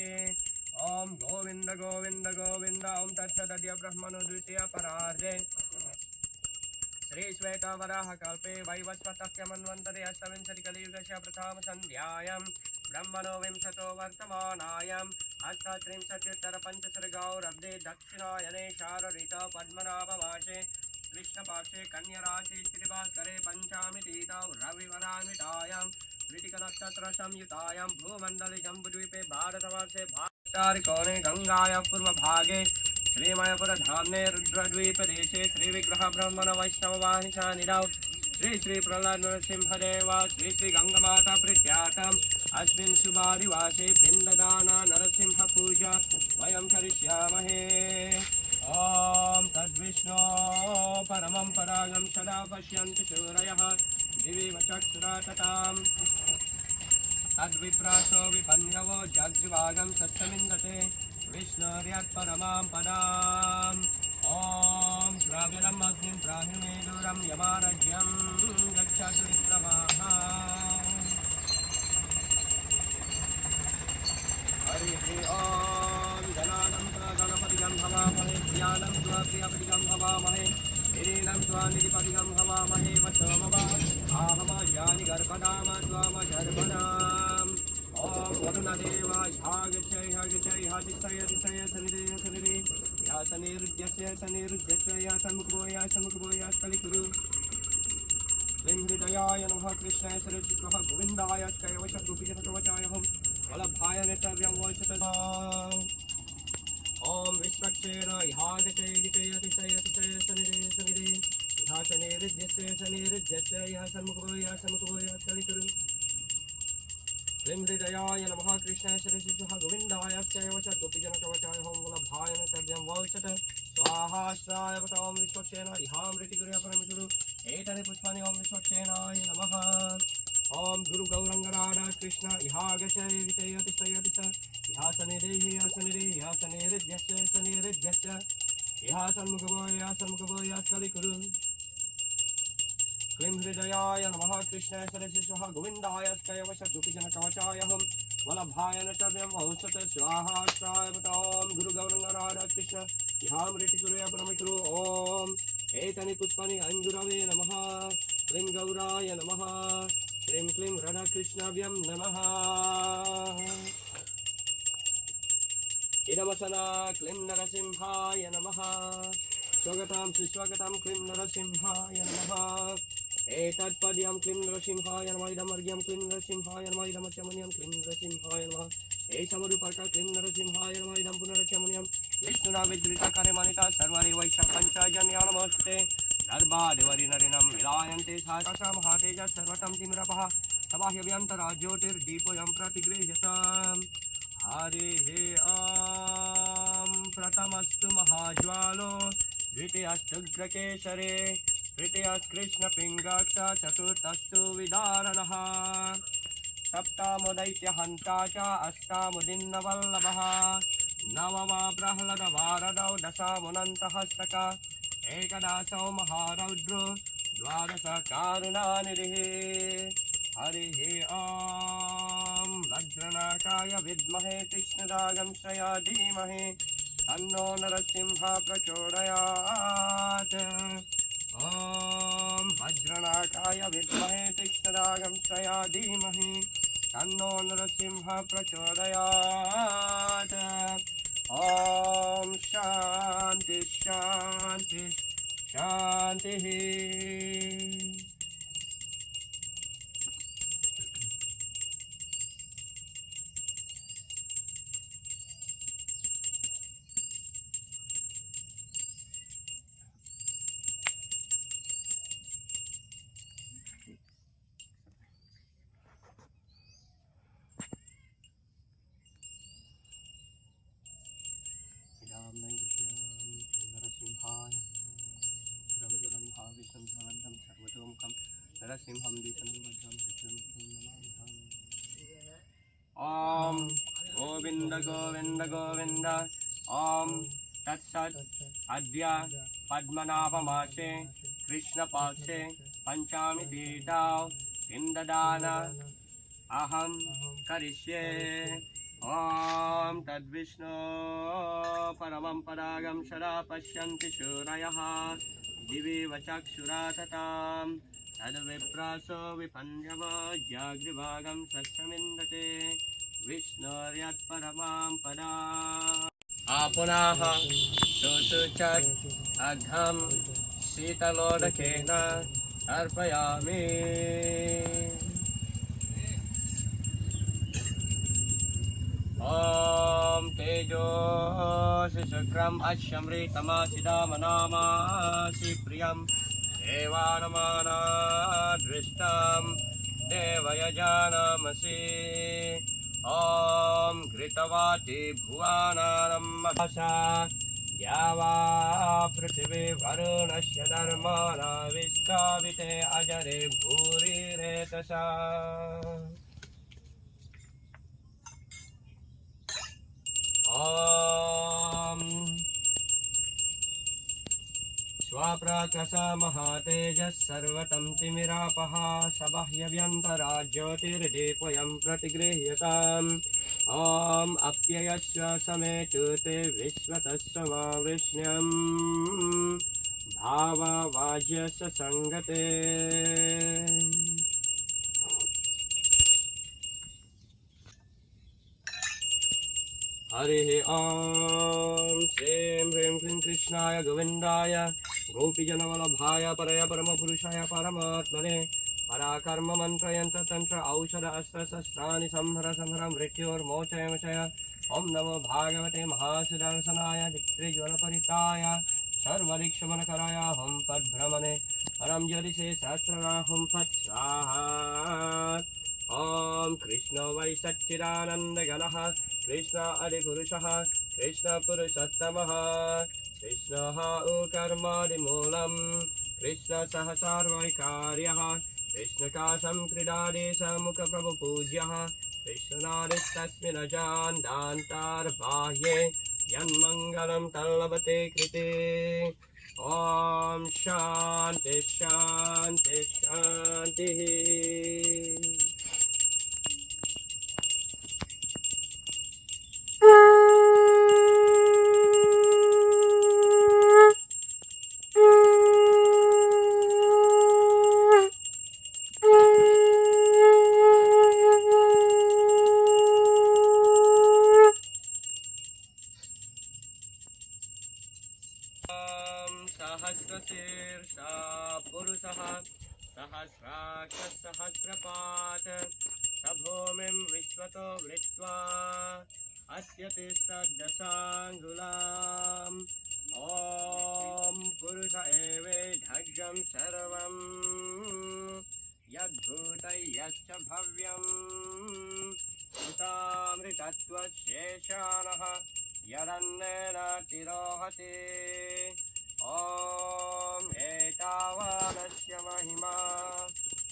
ॐ गोविन्द गोविन्द गोविन्द ॐ तत्सदद्य ब्रह्मणो द्वितीय परार्धे श्री श्वेतावराह कल्पे वैवस्वतक्यमन्वन्तरे अष्टविंशतिकलियुगस्य प्रथम सन्ध्यायां ब्रह्मणो विंशतो वर्तमानायाम् अष्टत्रिंशत्युत्तरपञ्चसर्गौरब्धे दक्षिणायने शारऋतौ पद्मनाभमासे कृष्णपाक्षे कन्यराशि श्रीवासरे पंचामी तीतौ रविवारान्वितायां वृश्चिकनक्षत्रसंयुतायां भूमण्डले जम्बूद्वीपे भारतवर्षे भारतारिकोणे गंगायाः पूर्वभागे श्रीमयपुरधाम्ने रुद्रद्वीपदेशे श्रीविग्रह ब्रह्मण वैष्णववाहिशानिरौ श्री प्रहलाद नरसिंहदेव श्री गंगामाता प्रीत्यार्थम् अस्मिन् शुभादिवासे पिण्डदान नरसिंह पूजा वयं करिष्यामहे। ॐ तद्विष्णो परमं परागं सदा पश्यन्ति सूरयः दिवि चक्षुरातताम् तद्विप्रासो विपन्यवो जाग्रिवागं सत्समिन्दते विष्णोर्यत्परमां पदाम् ॐ द्राविडम् अग्निं प्राहिणे दूरं यमारज्यं गच्छतु विप्रवाः। हरिः ॐ जनानं त्वा गणपतिगं हवामहे प्रियानं त्वा प्रियपतिगं हवामहे हिरीनं त्वा निधिपतिगं हवामहे वसोमवा आहमजानि गर्भदाम त्वामजर्भणाम् ॐ वरुणदेवा ह्यागच्छय ह्यागच्छय ह्यातिशय तिशय सनिधेय हरिर्यज्ञस्य यः सन्मुखो क्लीं हृदयाय नमः कृष्णाय शिरसिषुः गोविन्दाय च गोपीजनकवचाय हों वल्लभाय नैवेद्यं वौषट स्वाहा स्वायवतां विश्वक्सेन इहामृतिगुरुया परमेश्वरु एतनि पुष्पाणि ओं विश्वक्सेनाय नमः ओं गुरु गौरङ्गराधा कृष्ण इहागचय विचयति स इहासनिरेह्यासनिरेह्यासनिहृद्यस्य इहासन्मुखभो कलिकुरु क्लीं हृदयाय नमः कृष्णाय सरसिषुः गोविन्दाय गोपीजनकवचाय हं वल्लभाय नैवेद्यं वौषट स्वाहा स्वायवतां गुरु गौरङ्गराधा कृष्ण इहामृतिगुरुया परमेश्वरु ॐ एतनि पुष्पाणि ऐं नमः क्लीं गौराय नमः श्रीं क्लीं राधाकृष्णाभ्यं नमः इदमसना क्लीं नरसिंहाय नमः स्वागतां सुस्वागतां क्लीं नरसिंहाय नमः एतत्पद्यं क्लीं नरसिंहाय नमः इदमर्घ्यं क्लीं नरसिंहाय नमः इदमचमनीयं क्लीं नरसिंहाय नमः एषमरूपर्क क्लीं नरसिंहाय नमः इदं पुनरचमनीयं विष्णुना विधृतकरे मनिता सर्वरे वैश्य पञ्चजन्या नमस्ते नर्वादिवरि नरिनं विलायन्ते सासा महातेज सर्वतं तिमिरपः सबाह्यभ्यन्तरा ज्योतिर्दीपोऽयं प्रतिगृह्यताम् हरिः ॐ प्रथमस्तु महाज्वालो द्वितीयस्तुग्रकेसरे तृतीयस्कृष्णपिङ्गाक्ष चतुर्थस्तु विदारणः सप्तमो दैत्यहन्ता च अष्टमुदिन्नवल्लभः नवमा प्रह्लादवारदौ दशमुनन्तहस्तक एकदशौ महारौद्रो द्वादश कारुणानिधिः हरिः ॐ वज्रनाकाय विद्महे कृष्णरागंश्रया धीमहि तन्नो नरसिंहः प्रचोदयात् ॐ वज्रनाकाय विद्महे कृष्णरागंश्रया धीमहि तन्नो नरसिंहः प्रचोदयात् ॐ शान्ति शान्ति शान्तिः नरसिंहाय विष्णुं भवन्तं सर्वतोमुखं नरसिंहं ॐ गोविन्द गोविन्द गोविन्द ॐ तत्सत् अद्य पद्मनाभमासे कृष्णपक्षे पञ्चमी तिथौ पिण्डदान अहं करिष्ये ॐ तद्विष्णो परमं परागं सदा पश्यन्ति सूरयः दिवीव चक्षुरा ततां तद्विप्रासो विपन्यवो जाग्रिभागं सस्यमिन्दते विष्णोर्यत्परमां पदा पुनः सुसुचक् अघं शीतलोदकेन अर्पयामि ॐ तेजोसि शुक्रम् अश्यमृतमासिदामनामासि प्रियं देवानमानादृष्टं देवयजानामसि ॐ घृतवाति भुवानानमभासा या वा पृथिवी वरुणस्य धर्माणा विष्काविते अजरे भूरिरेतसा ॐ स्वप्रकाशा महातेजः सर्वतं तिमिरापः सबाह्यभ्यन्तरा ज्योतिर्दीपोऽयं प्रतिगृह्यताम् ॐ अप्ययस्य समेतुते विश्वतस्समावृष्ण्यं भाववाज्यस्य सङ्गते हरिः ॐ श्रीं ह्रीं क्लीं कृष्णाय गोविन्दाय गोपीजनवल्लभाय परय परमपुरुषाय परमात्मने पराकर्म मन्त्रयन्त्र तन्त्र औषध अस्त्रशस्त्राणि संहर संहर मृत्योर्मोचय मोचय ॐ नमो भागवते महासुदर्शनाय दिक्त्रिज्वलपरिताय सर्वरिक्षमनकरायाहं पद्भ्रमणे परं ज्योतिषे सहस्रनाहं फट् स्वाहा ॐ कृष्णो वै सच्चिदानन्दघनः कृष्ण आदिपुरुषः कृष्णपुरुषोत्तमः कृष्णः कर्मादिमूलं कृष्णसहसार्वैकार्यः कृष्णकाशं क्रीडादेशमुखप्रभुपूज्यः कृष्णनादिस्तस्मिन् दान्तार्बाह्ये यन्मङ्गलं तल्लभते कृते ॐ शान्ति शान्ति शान्तिः सहस्रशीर्षा पुरुषः सहस्राक्षः सहस्रपात् स भूमिं विश्वतो वृत्वा अस्य तिष्ठद्दशाङ्गुलाम् ॐ पुरुष एवेढग्रं सर्वं यद्भूतयश्च भव्यम् उतामृतत्वशेषाणः यदन्नेन तिरोहति ॐ एतावानस्य महिमा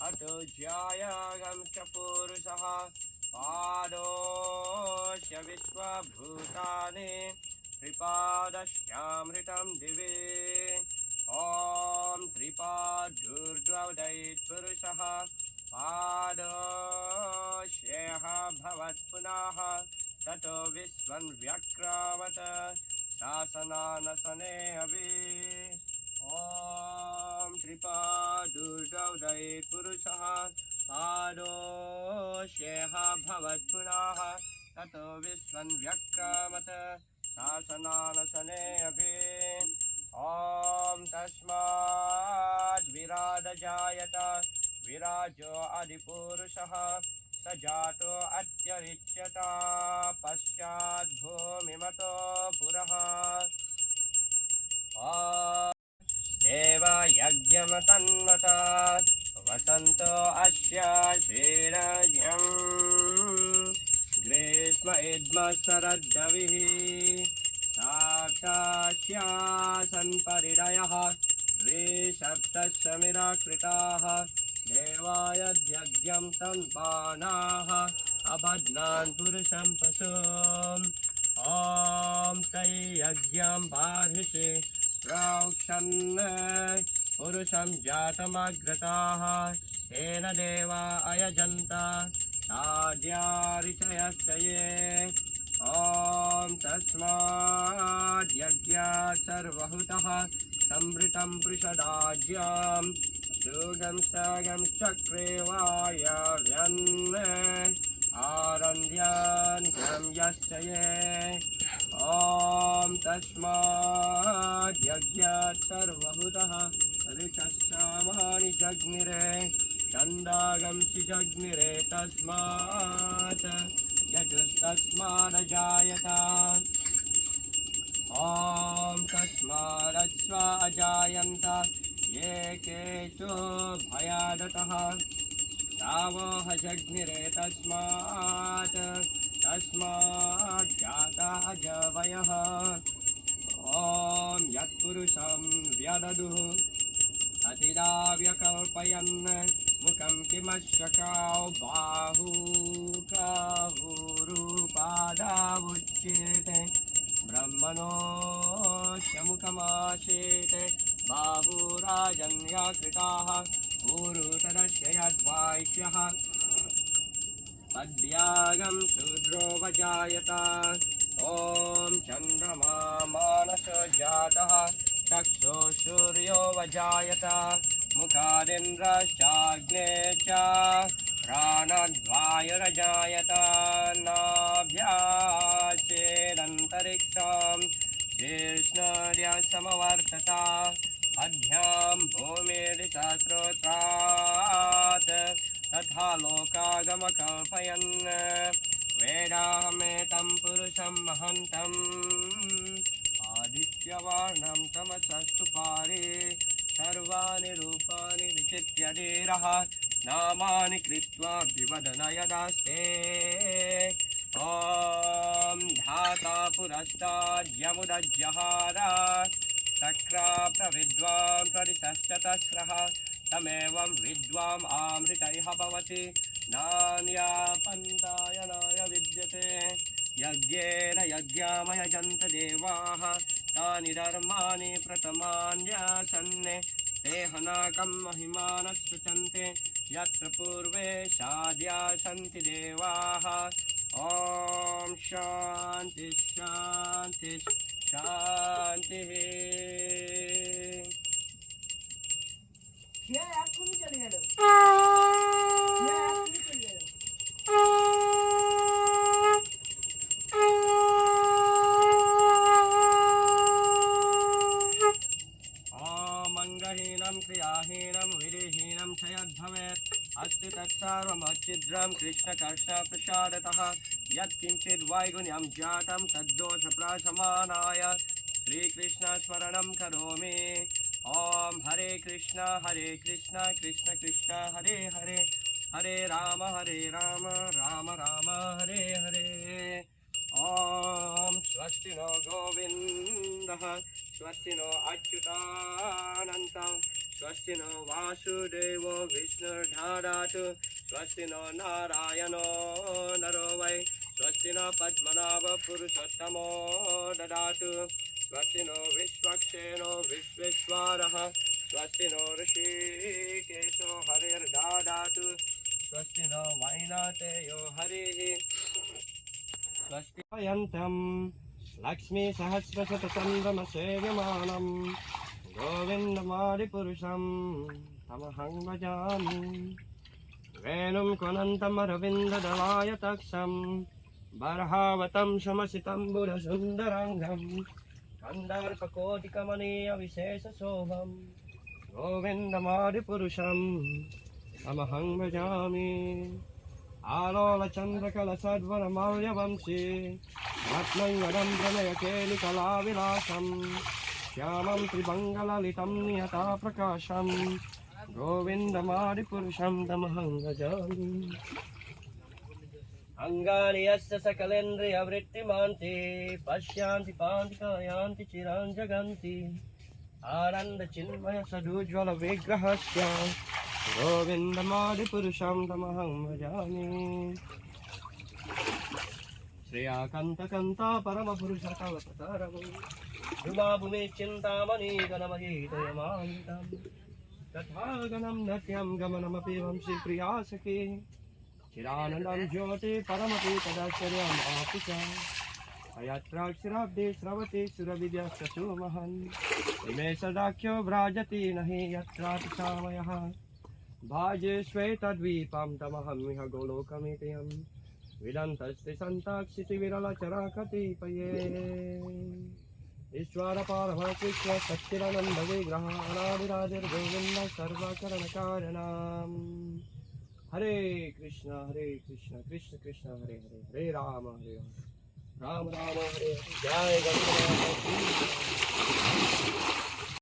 अतो ज्यायागं च पुरुषः पादोऽस्य विश्वभूतानि त्रिपादस्यामृतं दिवे ॐ त्रिपादूर्ध्वोदयेत् पुरुषः पादोऽस्येह भवत्पुनः ततो विश्वं व्यक्रामत शासनानसने अभि ॐ त्रिपादूर्ध्वोदयेत् पुरुषः पादोऽस्येह भवत्पुनः ततो विश्वं व्यक्रामत शासनानसने अभि ॐ तस्माद् विराजजायत विराजो आदिपुरुषः स जातो अत्यरिच्यता पश्चात् भूमिमतो पुरः एव यज्ञमतन्वता वसन्तो अस्य श्रीरज्ञम् ग्रीष्म इद्म शरद्रविः साक्षास्यासन् परिणयः द्विसप्तशमिरा कृताः देवायद्यज्ञं तन्पानाः अबध्नान् पुरुषं पशुम् ॐ तै यज्ञं बार्हिषि प्रोक्षन् पुरुषं जातमग्रताः तेन देवा अयजन्त साध्यारिषयश्च ये ॐ तस्माद् यज्ञात् सर्वहुतः संवृतं पृषदाज्यम् योगं सागं चक्रे वायव्यन् आरन्द्यान् गं यश्च ये ॐ तस्माद् यज्ञात् सर्वहुतः ऋचश्यामानि जग्निरे छन्दागंसि जग्निरे तस्मात् यजुस्तस्मादजायत ॐ तस्मादस्व अजायन्त ये केचो भयादतः तावोह जग्निरे तस्मात् जाता अजवयः ॐ यत्पुरुषं व्यददुः अतिदा व्यकल्पयन् मुखं किमश्यकाौ बाहुरूपादावुच्येते ब्रह्मणोऽस्य मुखमासीत् बाहुराजन्यकृताः ऊरु तदस्य यद्वाक्यः तद्व्यागं शूद्रो वजायत ॐ चन्द्रमा मानसो जातः चक्षो सूर्यो वजायत मुखादिन्द्रश्चाग्ने च प्राणद्वायुरजायत नाभ्यासेदन्तरिक्षं शीर्ष्णोर्य समवर्तत अध्यां भूमिर्दिशस्रोत्रात् तथा लोकागमकल्पयन् वेदाहमेतं पुरुषं महन्तम् आदित्य तस्य वर्णं तमसस्तु पारे सर्वाणि रूपाणि विचित्य धीरः नामानि कृत्वा विवदन यदास्ते ॐ धाता पुरस्ताद्यमुदज्जहार चक्राप्त विद्वान् प्रदिशश्चतस्रः तमेवं विद्वाम् आमृत इह भवति नान्या पन्थायनाय विद्यते यज्ञेन यज्ञामयजन्त देवाः तानि धर्माणि प्रथमान्यासन्ने ते हनाकं महिमानः सुचन्ते यत्र पूर्वे साद्या सन्ति देवाः ॐ शान्ति शान्ति शान्तिः এখনই চলে গেল এখনই চলে গেল अङ्गहीनं क्रियाहीनं विधिहीनं च यद्भवेत् अस्ति तत्सर्वमच्छिद्रं कृष्णकर्षप्रसादतः यत्किञ्चित् वैगुण्यं जातं तद्दोषप्रशमनाय श्रीकृष्णस्मरणं करोमि ॐ हरे कृष्ण कृष्ण कृष्ण हरे हरे हरे राम राम राम हरे हरे ॐ स्वस्ति नो गोविन्दः स्वस्ति नो अच्युतानन्तः स्वस्ति नो वासुदेवो विष्णुर्दधातु स्वस्ति नो नारायणो नरो वै स्वस्ति नो पद्मनाभ पुरुषोत्तमो ददातु स्वस्ति नो विश्वक्सेनो विश्वेश्वरः स्वस्ति नो ऋषिकेशो हरिर्ददातु स्वस्ति नो वैनातेयो हरिः स्वस्ति यन्तं लक्ष्मी सहस्रशतचन्द्रमसेव्यमानं गोविन्दमादिपुरुषं तमहं भजामि वेणुं कुनन्तमरविन्ददलाय तक्षं बर्हावतं शमसितं बुधसुन्दराङ्गं कन्दर्पकोटिकमनीयविशेषशोभं गोविन्दमादिपुरुषं तमहं भजामि आलोलचन्द्रकलसद्वनमौल्यवंशी रत्नङ्गदं प्रणयकेलिकलाविलासं श्यामं त्रिभङ्गललितं नियताप्रकाशं गोविन्दमादिपुरुषं तमहं भजामि अङ्गानि यस्य सकलेन्द्रियवृत्तिमान्ति पश्यान्ति पान्ति कायान्ति चिरान् जगन्ति आनन्दचिन्मय सदुज्ज्वलविग्रहस्य गोविन्दमादिपुरुषं तमहं भजामि श्रेयाकन्तकन्ता परमपुरुषकवतरवो भूमाभूमि चिन्तामणि गणमहीतयमान्तं तथा गणं नत्यं गमनमपि वंशी प्रिया सखी चिरानन्दं ज्योति परमपि तदाश्चर्यम् आपुच अयत्राक्षराब्दे स्रवति सुरविद्यश्चतुर्महन् इमे सदाख्यो व्राजति नहि यत्रातिशामयः भाजे श्वेतद्वीपं तमहं इह गोलोकमितियं विदन्तस्ति सन्ताक्षितिविरलचराकतिपये ईश्वर पारमकृष्ण सच्चिदानन्द विग्रह अनादिराजिर्गोविन्द सर्वकरणकारणम् हरे कृष्ण कृष्ण कृष्ण हरे हरे हरे राम राम राम हरे हरे जय गणनाथ।